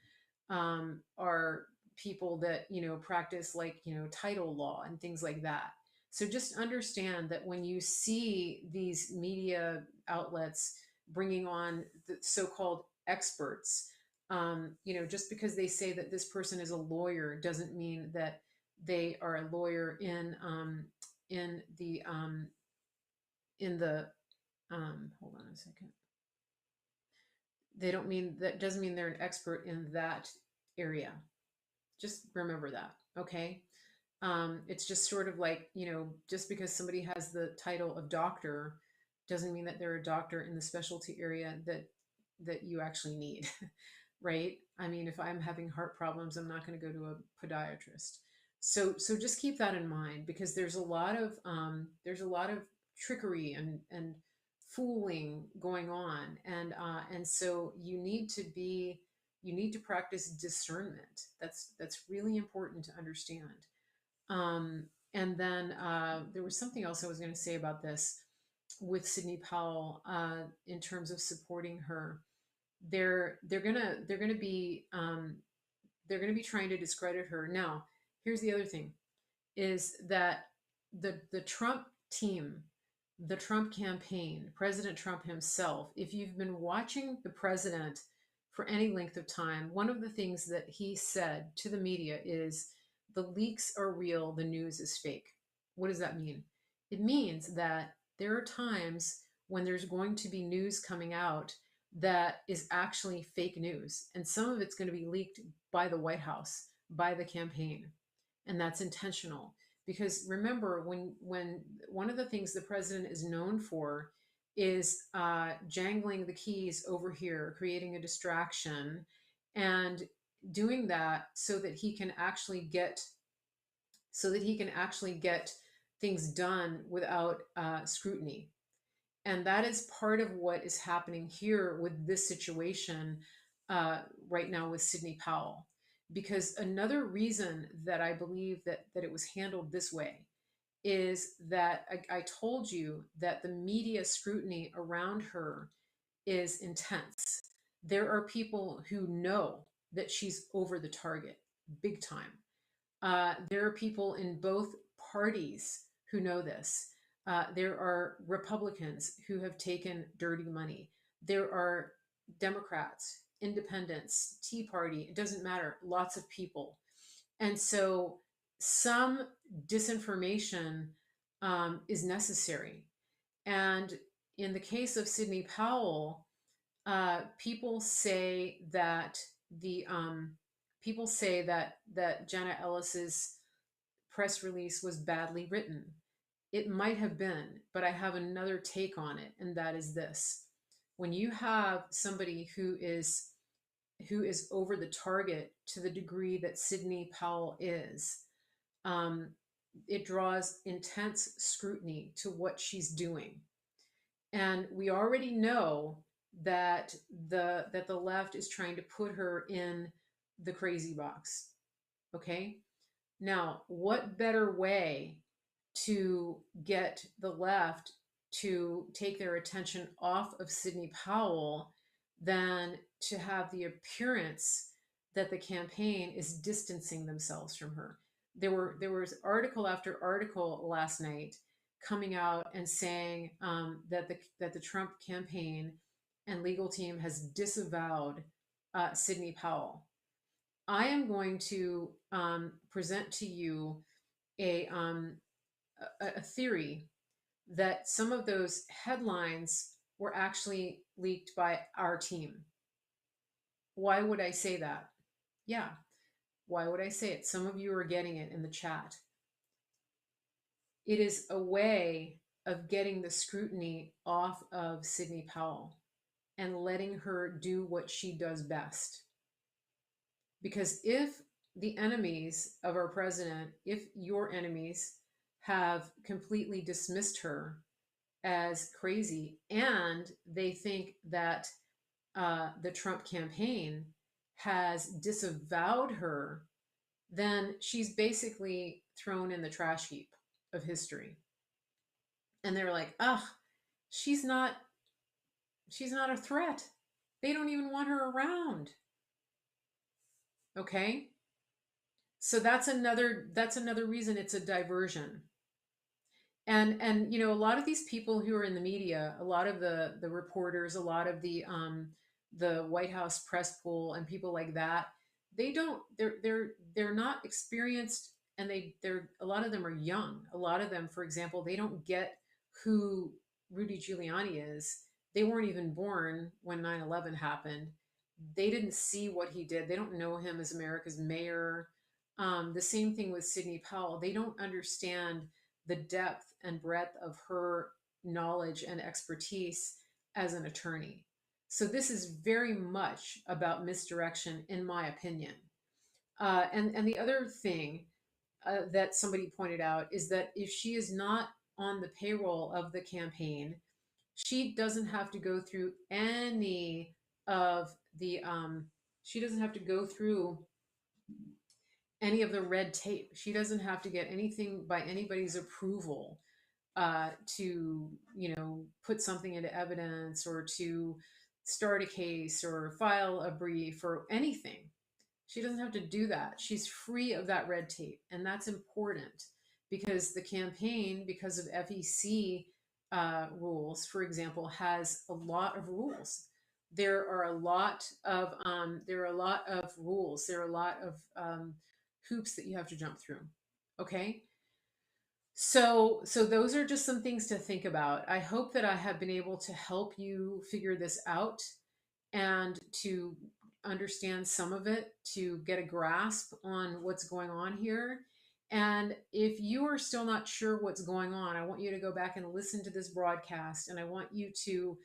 are people that practice, like, title law and things like that. So just understand that when you see these media outlets bringing on the so-called experts, just because they say that this person is a lawyer doesn't mean that they are a lawyer in the in the hold on a second. They don't mean that doesn't mean they're an expert in that area. Just remember that, okay? It's just sort of like, just because somebody has the title of doctor doesn't mean that they're a doctor in the specialty area that you actually need, right? I mean, if I'm having heart problems, I'm not going to go to a podiatrist. So just keep that in mind, because there's a lot of trickery and fooling going on, and so you need to practice discernment. That's really important to understand. And then there was something else I was going to say about this with Sidney Powell, in terms of supporting her. They're gonna be trying to discredit her. Now, here's the other thing: is that the Trump team, the Trump campaign, President Trump himself. If you've been watching the president for any length of time, one of the things that he said to the media is, the leaks are real, the news is fake. What does that mean? It means that there are times when there's going to be news coming out that is actually fake news, and some of it's going to be leaked by the White House, by the campaign, and that's intentional. Because remember, when one of the things the president is known for is jangling the keys over here, creating a distraction, and doing that so that he can actually get things done without scrutiny. And that is part of what is happening here with this situation right now with Sidney Powell. Because another reason that I believe that it was handled this way is that I told you that the media scrutiny around her is intense. There are people who know that she's over the target big time. There are people in both parties who know this. There are Republicans who have taken dirty money. There are Democrats, independents, Tea Party, it doesn't matter, lots of people. And so some disinformation is necessary. And in the case of Sidney Powell, people say that the people say that Jenna Ellis's press release was badly written. It might have been, but I have another take on it, and that is this: when you have somebody who is over the target to the degree that Sidney Powell is, um, it draws intense scrutiny to what she's doing. And we already know that the left is trying to put her in the crazy box. Okay? Now, what better way to get the left to take their attention off of Sidney Powell than to have the appearance that the campaign is distancing themselves from her? There was article after article last night coming out and saying that the Trump campaign and legal team has disavowed Sidney Powell. I am going to present to you a, um, a theory that some of those headlines were actually leaked by our team. Why would I say that? Yeah, why would I say it? Some of you are getting it in the chat. It is a way of getting the scrutiny off of Sidney Powell and letting her do what she does best. Because if the enemies of our president, if your enemies have completely dismissed her as crazy and they think that the Trump campaign has disavowed her, then she's basically thrown in the trash heap of history. And they're like, ugh, she's not she's not a threat. They don't even want her around. Okay? So that's another reason it's a diversion. And you know, a lot of these people who are in the media, a lot of the reporters, a lot of the White House press pool and people like that, they don't they're not experienced, and they're a lot of them are young. A lot of them, for example, they don't get who Rudy Giuliani is. They weren't even born when 9/11 happened. They didn't see what he did. They don't know him as America's mayor. The same thing with Sidney Powell. They don't understand the depth and breadth of her knowledge and expertise as an attorney. So this is very much about misdirection, in my opinion. And the other thing that somebody pointed out is that if she is not on the payroll of the campaign, she doesn't have to go through any of the she doesn't have to go through any of the red tape. She doesn't have to get anything by anybody's approval to, you know, put something into evidence or to start a case or file a brief or anything. She doesn't have to do that. She's free of that red tape. And that's important because the campaign, because of FEC rules, for example, has a lot of rules. There are a lot of rules. There are a lot of hoops that you have to jump through. Okay. So those are just some things to think about. I hope that I have been able to help you figure this out and to understand some of it, to get a grasp on what's going on here. And if you are still not sure what's going on, I want you to go back and listen to this broadcast, and I want you to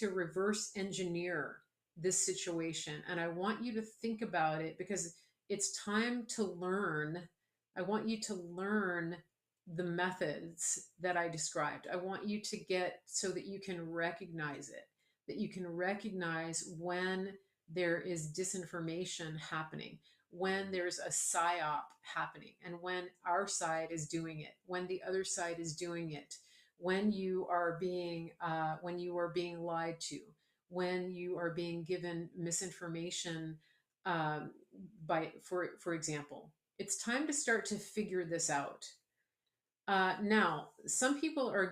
reverse engineer this situation, and I want you to think about it because it's time to learn. I want you to learn the methods that I described. I want you to get so that you can recognize it, that you can recognize when there is disinformation happening, when there's a psyop happening, and when our side is doing it, when the other side is doing it, when you are being lied to, when you are being given misinformation by for example. It's time to start to figure this out. Now, some people are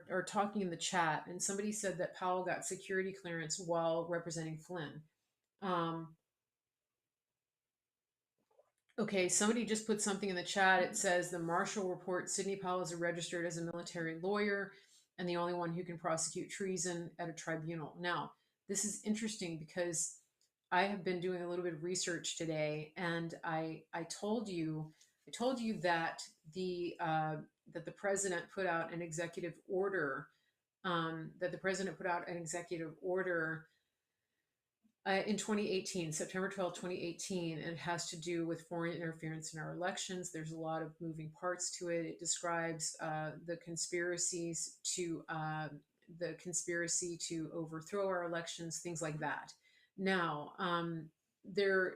are talking in the chat, and somebody said that Powell got security clearance while representing Flynn. Um, okay, somebody just put something in the chat. It says the Marshall report: Sidney Powell is registered as a military lawyer and the only one who can prosecute treason at a tribunal. Now, this is interesting because I have been doing a little bit of research today, and I told you that the president put out an executive order. That the president put out an executive order in 2018, September 12, 2018, and it has to do with foreign interference in our elections. There's a lot of moving parts to it. It describes the conspiracy to overthrow our elections, things like that. Now, there,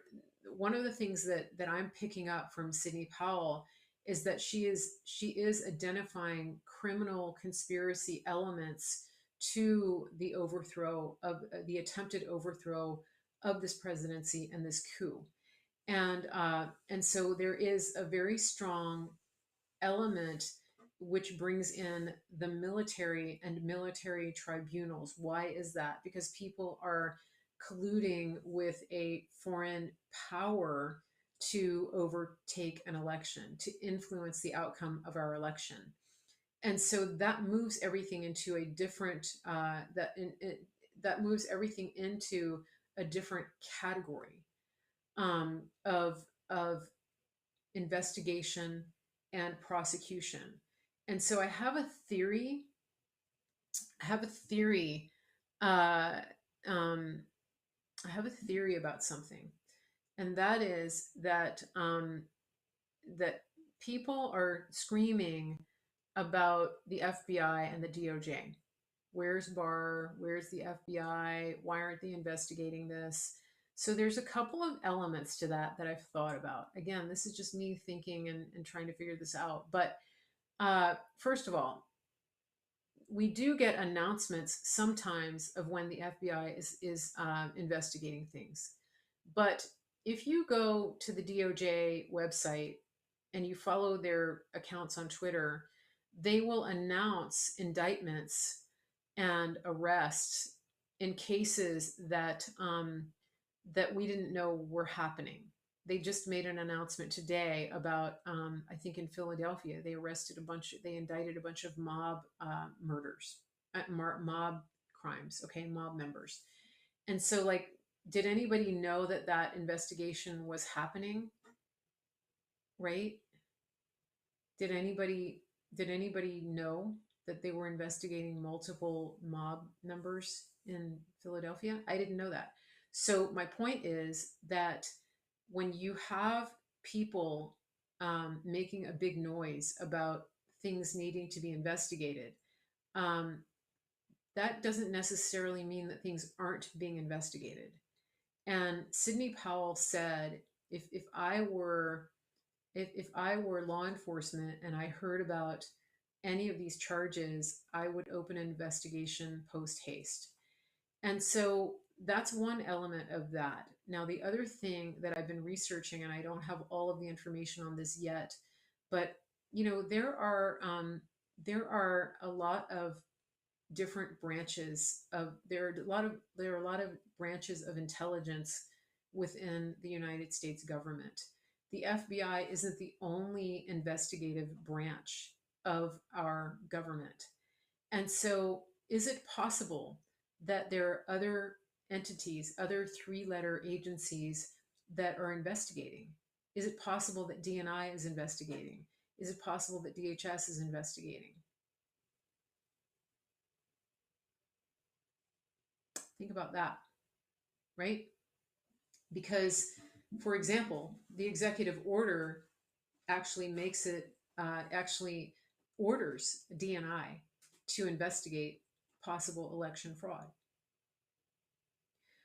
one of the things that I'm picking up from Sidney Powell is that she is identifying criminal conspiracy elements to the overthrow of the attempted overthrow of this presidency and this coup. And so there is a very strong element which brings in the military and military tribunals. Why is that? Because people are colluding with a foreign power to overtake an election, to influence the outcome of our election. And so that moves everything into a different that moves everything into a different category of investigation and prosecution. And so I have a theory. I have a theory. Uh, I have a theory about something, and that is that people are screaming about the FBI and the DOJ. Where's Barr? Where's the FBI? Why aren't they investigating this? So there's a couple of elements to that that I've thought about. Again, this is just me thinking and trying to figure this out. But first of all, we do get announcements sometimes of when the FBI is investigating things. But if you go to the DOJ website and you follow their accounts on Twitter, they will announce indictments and arrests in cases that we didn't know were happening. They just made an announcement today about, I think in Philadelphia, they indicted a bunch of mob murders, mob crimes, okay, mob members. And so, like, did anybody know that that investigation was happening? Right? Did anybody know that they were investigating multiple mob members in Philadelphia? I didn't know that. So my point is that when you have people making a big noise about things needing to be investigated, um, that doesn't necessarily mean that things aren't being investigated. And Sidney Powell said, if I were if I were law enforcement and I heard about any of these charges, I would open an investigation post haste. And so that's one element of that. Now, the other thing that I've been researching, and I don't have all of the information on this yet, but there are a lot of different branches of there are a lot of branches of intelligence within the United States government. The FBI isn't the only investigative branch of our government. And so, is it possible that there are other entities, other three-letter agencies that are investigating? Is it possible that DNI is investigating? Is it possible that DHS is investigating? Think about that, right? Because, for example, the executive order actually makes it, actually orders DNI to investigate possible election fraud.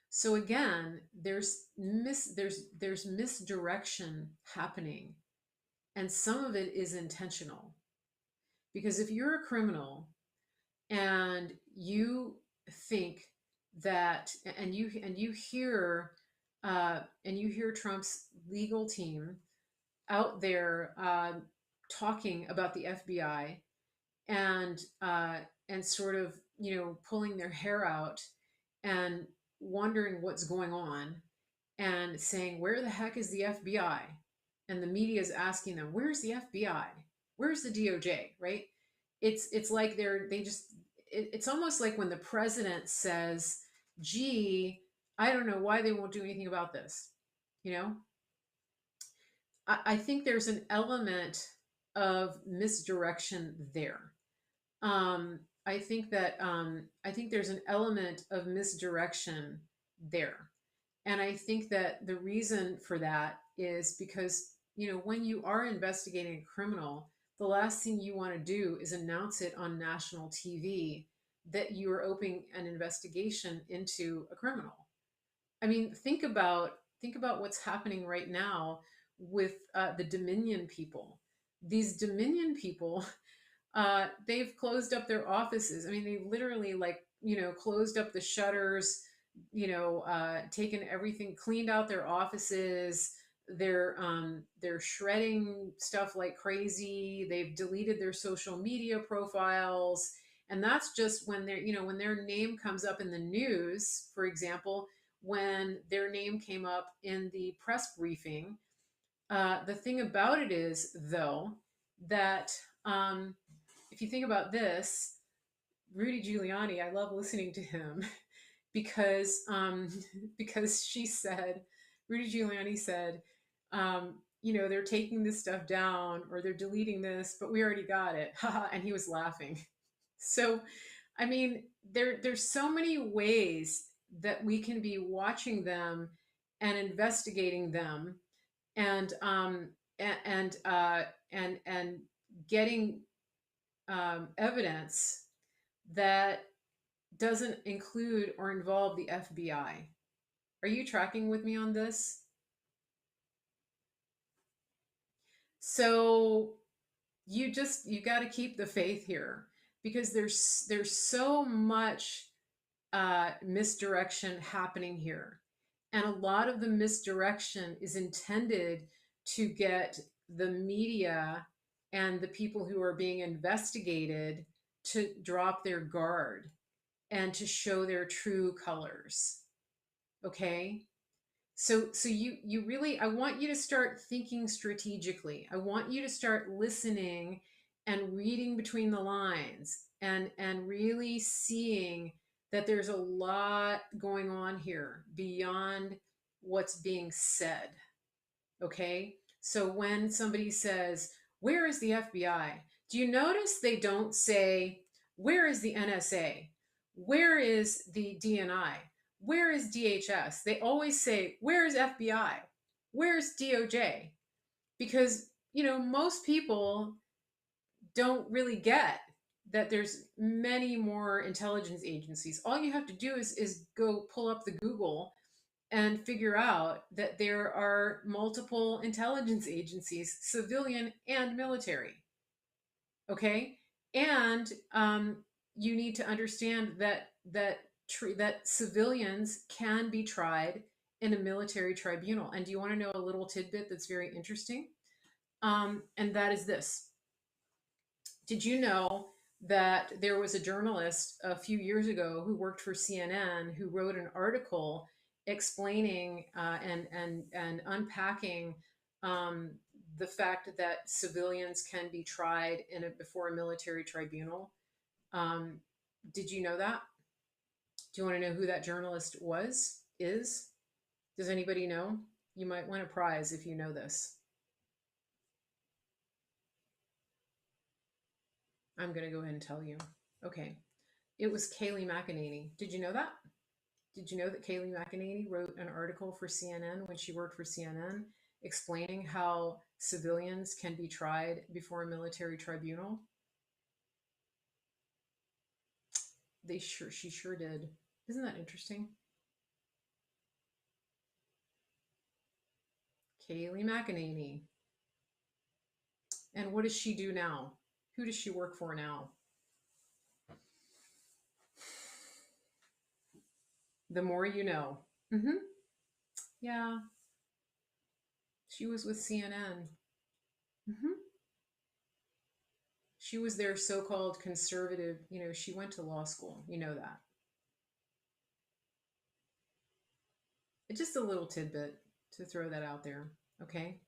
So again, there's misdirection happening, and some of it is intentional. Because if you're a criminal and you think that, and you hear Trump's legal team out there talking about the FBI and sort of pulling their hair out and wondering what's going on and saying, where the heck is the FBI? And the media is asking them, where's the FBI? Where's the DOJ? Right? It's like it's almost like when the president says, gee, I don't know why they won't do anything about this. You know, I think there's an element of misdirection there. I think there's an element of misdirection there. And I think that the reason for that is because, when you are investigating a criminal, the last thing you want to do is announce it on national TV that you are opening an investigation into a criminal. I mean, think about what's happening right now with the Dominion people. These Dominion people, they've closed up their offices. I mean, they literally closed up the shutters, taken everything, cleaned out their offices, they're shredding stuff like crazy. They've deleted their social media profiles, and that's just when they're, when their name comes up in the news. For example, when their name came up in the press briefing, the thing about it is, though, that if you think about this, Rudy Giuliani, I love listening to him because because she said, Rudy Giuliani said, they're taking this stuff down or they're deleting this, but we already got it, and he was laughing. So, I mean, there's so many ways that we can be watching them and investigating them, and and and getting evidence that doesn't include or involve the FBI. Are you tracking with me on this? So you got to keep the faith here, because there's so much misdirection happening here, and a lot of the misdirection is intended to get the media and the people who are being investigated to drop their guard and to show their true colors. Okay, so you really, I want you to start thinking strategically. I want you to start listening and reading between the lines, and really seeing that there's a lot going on here beyond what's being said. Okay, so when somebody says, where is the FBI, do you notice they don't say, where is the NSA, where is the DNI, where is DHS? They always say, where is FBI, where's DOJ? Because most people don't really get that there's many more intelligence agencies. All you have to do is go pull up the Google and figure out that there are multiple intelligence agencies, civilian and military. Okay, and you need to understand that civilians can be tried in a military tribunal. And do you want to know a little tidbit that's very interesting? And that is this: did you know that there was a journalist a few years ago who worked for CNN who wrote an article explaining and unpacking um, the fact that civilians can be tried before a military tribunal? Um, did you know that? Do you want to know who that journalist was? Is? Does anybody know? You might win a prize if you know this. I'm going to go ahead and tell you. Okay. It was Kayleigh McEnany. Did you know that? Did you know that Kayleigh McEnany wrote an article for CNN when she worked for CNN explaining how civilians can be tried before a military tribunal? She sure did. Isn't that interesting? Kayleigh McEnany. And what does she do now? Who does she work for now? The more you know. Mm-hmm. Yeah, she was with CNN. Mm-hmm. She was their so-called conservative. She went to law school. You know that. It's just a little tidbit to throw that out there. Okay.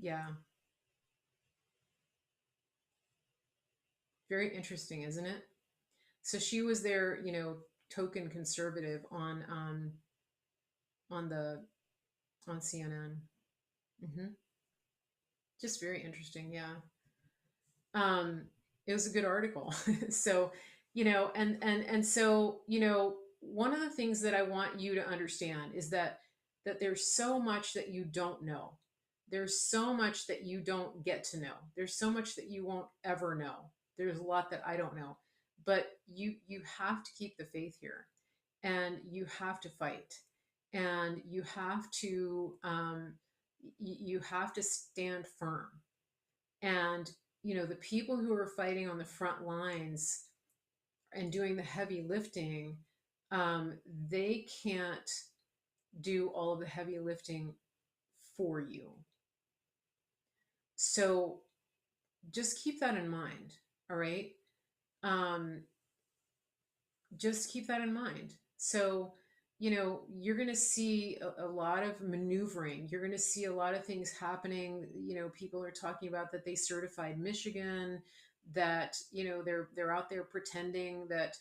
Yeah. Very interesting, isn't it? So she was their, token conservative on the on CNN. Hmm. Just very interesting. Yeah. Um, it was a good article. So, and so, one of the things that I want you to understand is that there's so much that you don't know. There's so much that you don't get to know. There's so much that you won't ever know. There's a lot that I don't know. But you have to keep the faith here, and you have to fight, and you have to stand firm. And the people who are fighting on the front lines and doing the heavy lifting, they can't do all of the heavy lifting for you. So just keep that in mind. All right. Um, just keep that in mind. So, you're going to see a lot of maneuvering. You're going to see a lot of things happening. People are talking about that they certified Michigan, that, they're out there pretending that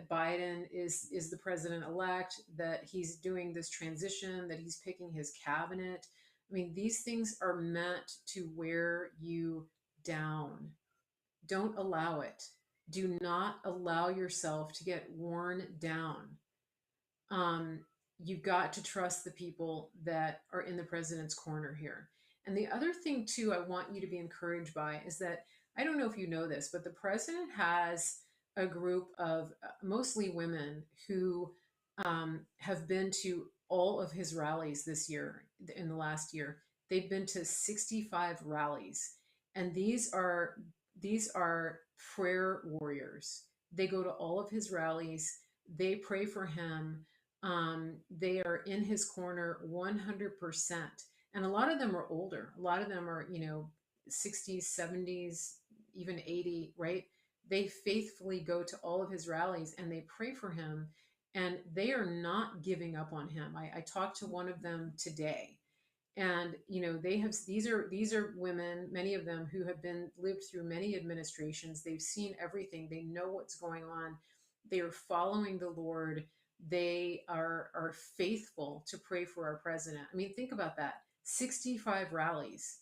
Biden is the president elect, that he's doing this transition, that he's picking his cabinet. I mean, these things are meant to wear you down. Don't allow it. Do not allow yourself to get worn down. Um, you've got to trust the people that are in the president's corner here. And the other thing, too, I want you to be encouraged by is that I don't know if you know this, but the president has a group of mostly women who have been to all of his rallies this year, in the last year. They've been to 65 rallies. And these are prayer warriors. They go to all of his rallies. They pray for him. They are in his corner 100%. And a lot of them are older. A lot of them are, 60s, 70s, even 80, right? They faithfully go to all of his rallies and they pray for him. And they are not giving up on him. I talked to one of them today, and these are women, many of them who have been lived through many administrations. They've seen everything. They know what's going on. They are following the Lord. They are faithful to pray for our president. I mean, think about that. 65 rallies.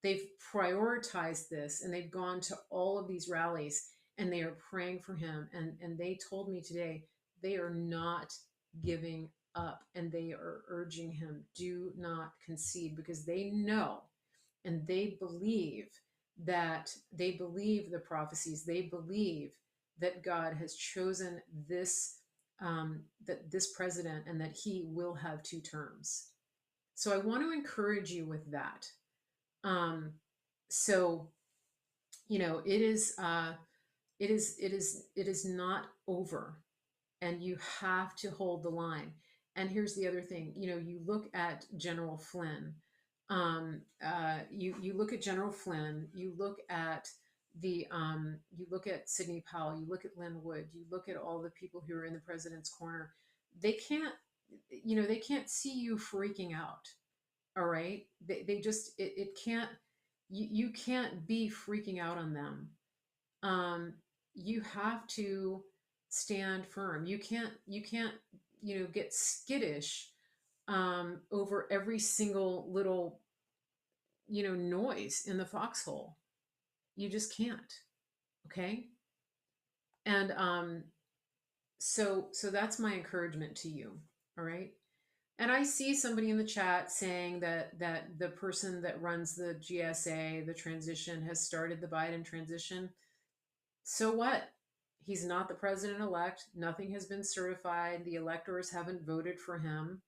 They've prioritized this and they've gone to all of these rallies and they are praying for him. And they told me today they are not giving up, and they are urging him, do not concede, because they know and they believe the prophecies. They believe that God has chosen this president, and that he will have two terms. So I want to encourage you with that. um, so it is not over, and you have to hold the line. And here's the other thing, you look at General Flynn. You look at General Flynn. You look at Sidney Powell. You look at Lynn Wood. You look at all the people who are in the president's corner. They can't, they can't see you freaking out. All right, they just it can't. You can't be freaking out on them. um, you have to stand firm. You can't get skittish over every single little noise in the foxhole. You just can't. Okay. And so that's my encouragement to you. All right. And I see somebody in the chat saying that the person that runs the GSA, the transition, has started the Biden transition. So what? He's not the president elect. Nothing has been certified. The electors haven't voted for him.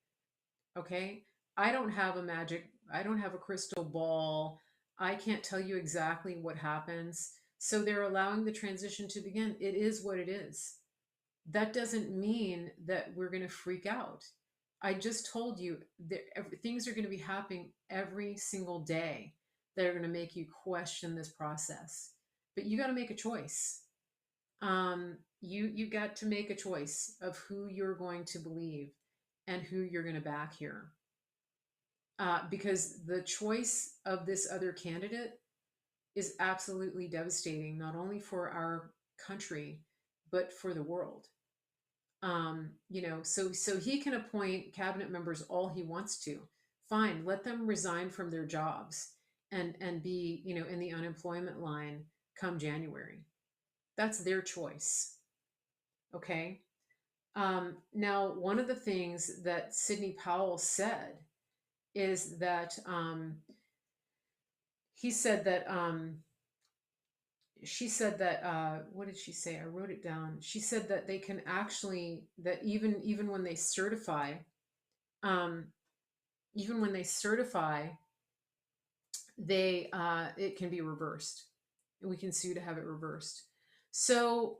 Okay. I don't have a crystal ball. I can't tell you exactly what happens. So they're allowing the transition to begin. It is what it is. That doesn't mean that we're going to freak out. I just told you that things are going to be happening every single day that are going to make you question this process. But you got to make a choice. You got to make a choice of who you're going to believe and who you're going to back here. Because the choice of this other candidate is absolutely devastating, not only for our country, but for the world. So he can appoint cabinet members all he wants to. Fine, let them resign from their jobs and be, in the unemployment line come January. That's their choice. Okay. Now, one of the things that Sidney Powell said is that he said that she said that what did she say? I wrote it down. She said that they can actually, that even when they certify, um, even when they certify, it can be reversed, and we can sue to have it reversed. So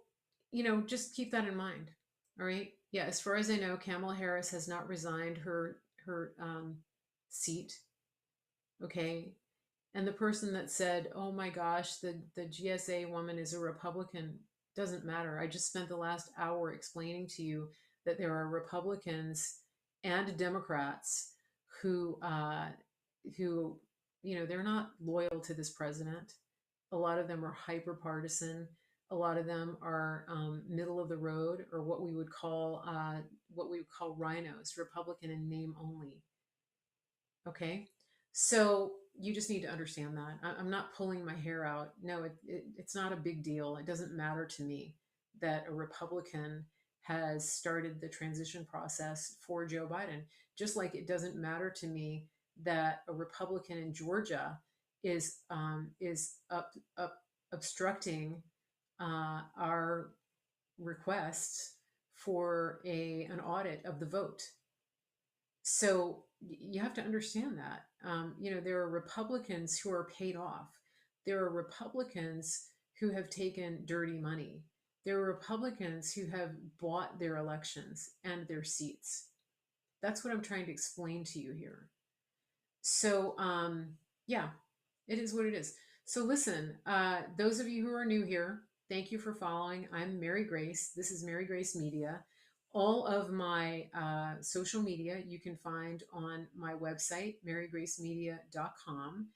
just keep that in mind. All right. Yeah, as far as I know, Kamala Harris has not resigned her seat. Okay, and the person that said, "Oh my gosh, the GSA woman is a Republican," doesn't matter. I just spent the last hour explaining to you that there are Republicans and Democrats who they're not loyal to this president. A lot of them are hyper partisan. A lot of them are middle of the road, or what we would call rhinos, Republican in name only. Okay. So you just need to understand that. I'm not pulling my hair out. No, it's not a big deal. It doesn't matter to me that a Republican has started the transition process for Joe Biden. Just like it doesn't matter to me that a Republican in Georgia is obstructing our requests for a an audit of the vote. So you have to understand that. There are Republicans who are paid off. There are Republicans who have taken dirty money. There are Republicans who have bought their elections and their seats. That's what I'm trying to explain to you here. So, yeah, it is what it is. So, listen, those of you who are new here, thank you for following. I'm Mary Grace. This is Mary Grace Media. All of my social media you can find on my website, marygracemedia.com.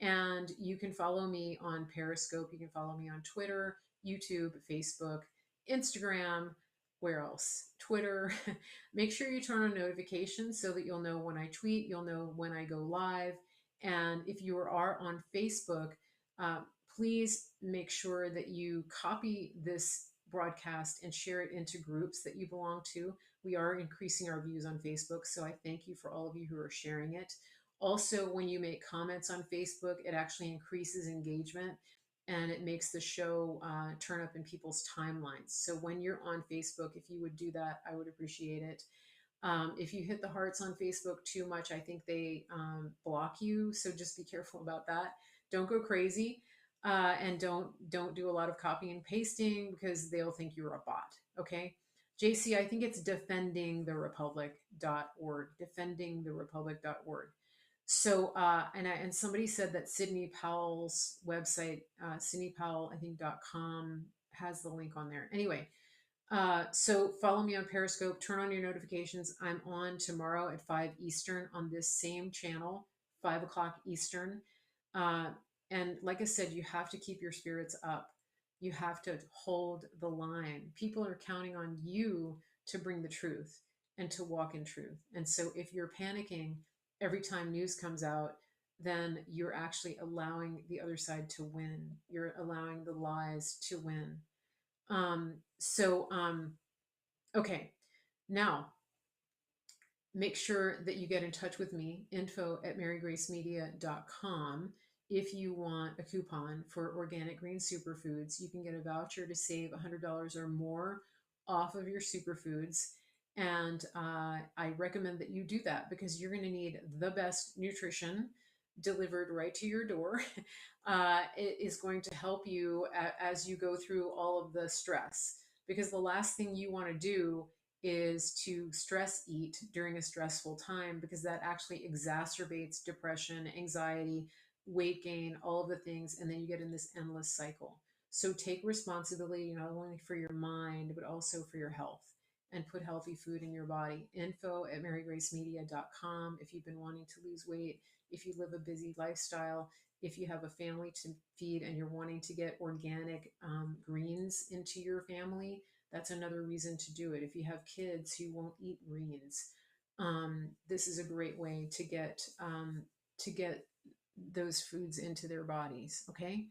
And you can follow me on Periscope. You can follow me on Twitter, YouTube, Facebook, Instagram. Where else? Twitter. Make sure you turn on notifications so that you'll know when I tweet, you'll know when I go live. And if you are on Facebook, uh, please make sure that you copy this broadcast and share it into groups that you belong to. We are increasing our views on Facebook, so I thank you for all of you who are sharing it. Also, when you make comments on Facebook, it actually increases engagement and it makes the show turn up in people's timelines. So when you're on Facebook, if you would do that, I would appreciate it. If you hit the hearts on Facebook too much, I think they block you. So just be careful about that. Don't go crazy, and don't do a lot of copying and pasting because they'll think you're a bot. Okay, JC, I think it's defendingtherepublic.org. Defendingtherepublic.org. So, and somebody said that Sidney Powell's website, Sidney Powell, I think .com has the link on there. Anyway, so follow me on Periscope, turn on your notifications. I'm on tomorrow at 5 Eastern on this same channel, 5 o'clock Eastern. Uh, and like I said, you have to keep your spirits up. You have to hold the line. People are counting on you to bring the truth and to walk in truth. And so if you're panicking every time news comes out, then you're actually allowing the other side to win. You're allowing the lies to win. So, okay. Now, make sure that you get in touch with me, info@marygracemedia.com. If you want a coupon for organic green superfoods, you can get a voucher to save $100 or more off of your superfoods. And I recommend that you do that because you're going to need the best nutrition delivered right to your door. It is going to help you as you go through all of the stress because the last thing you want to do is to stress eat during a stressful time because that actually exacerbates depression, anxiety, weight gain, all of the things, and then you get in this endless cycle. So take responsibility not only for your mind, but also for your health and put healthy food in your body. Info@marygracemedia.com if you've been wanting to lose weight, if you live a busy lifestyle, if you have a family to feed and you're wanting to get organic greens into your family, that's another reason to do it. If you have kids who won't eat greens, this is a great way to get those foods into their bodies. Okay,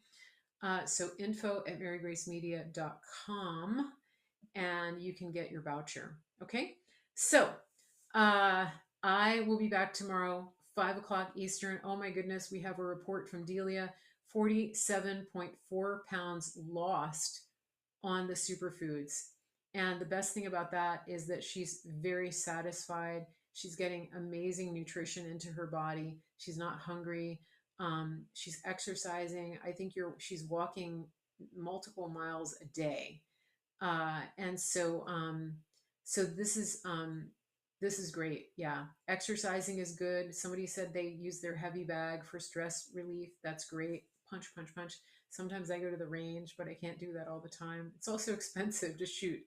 so info@marygracemedia.com, and you can get your voucher. Okay, so I will be back tomorrow, 5 o'clock Eastern. Oh my goodness, we have a report from Delia: 47.4 pounds lost on the superfoods. And the best thing about that is that she's very satisfied. She's getting amazing nutrition into her body. She's not hungry. She's exercising. I think she's walking multiple miles a day. And so So this is great. Yeah. Exercising is good. Somebody said they use their heavy bag for stress relief. That's great. Punch, punch, punch. Sometimes I go to the range, but I can't do that all the time. It's also expensive to shoot.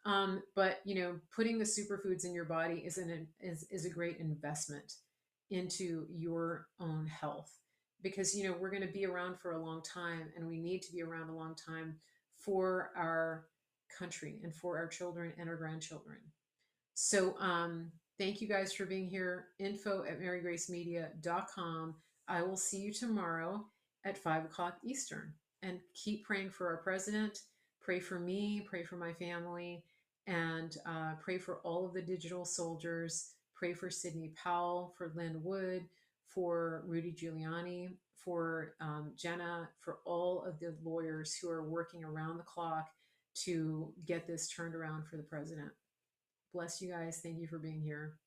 But you know, putting the superfoods in your body is a great investment into your own health, because you know we're going to be around for a long time, and we need to be around a long time for our country and for our children and our grandchildren. So thank you guys for being here. info@marygracemedia.com. I will see you tomorrow at 5 o'clock Eastern. And keep praying for our president. Pray for me, pray for my family, and pray for all of the digital soldiers. Pray for Sidney Powell, for Lynn Wood, for Rudy Giuliani, for Jenna, for all of the lawyers who are working around the clock to get this turned around for the president. Bless you guys. Thank you for being here.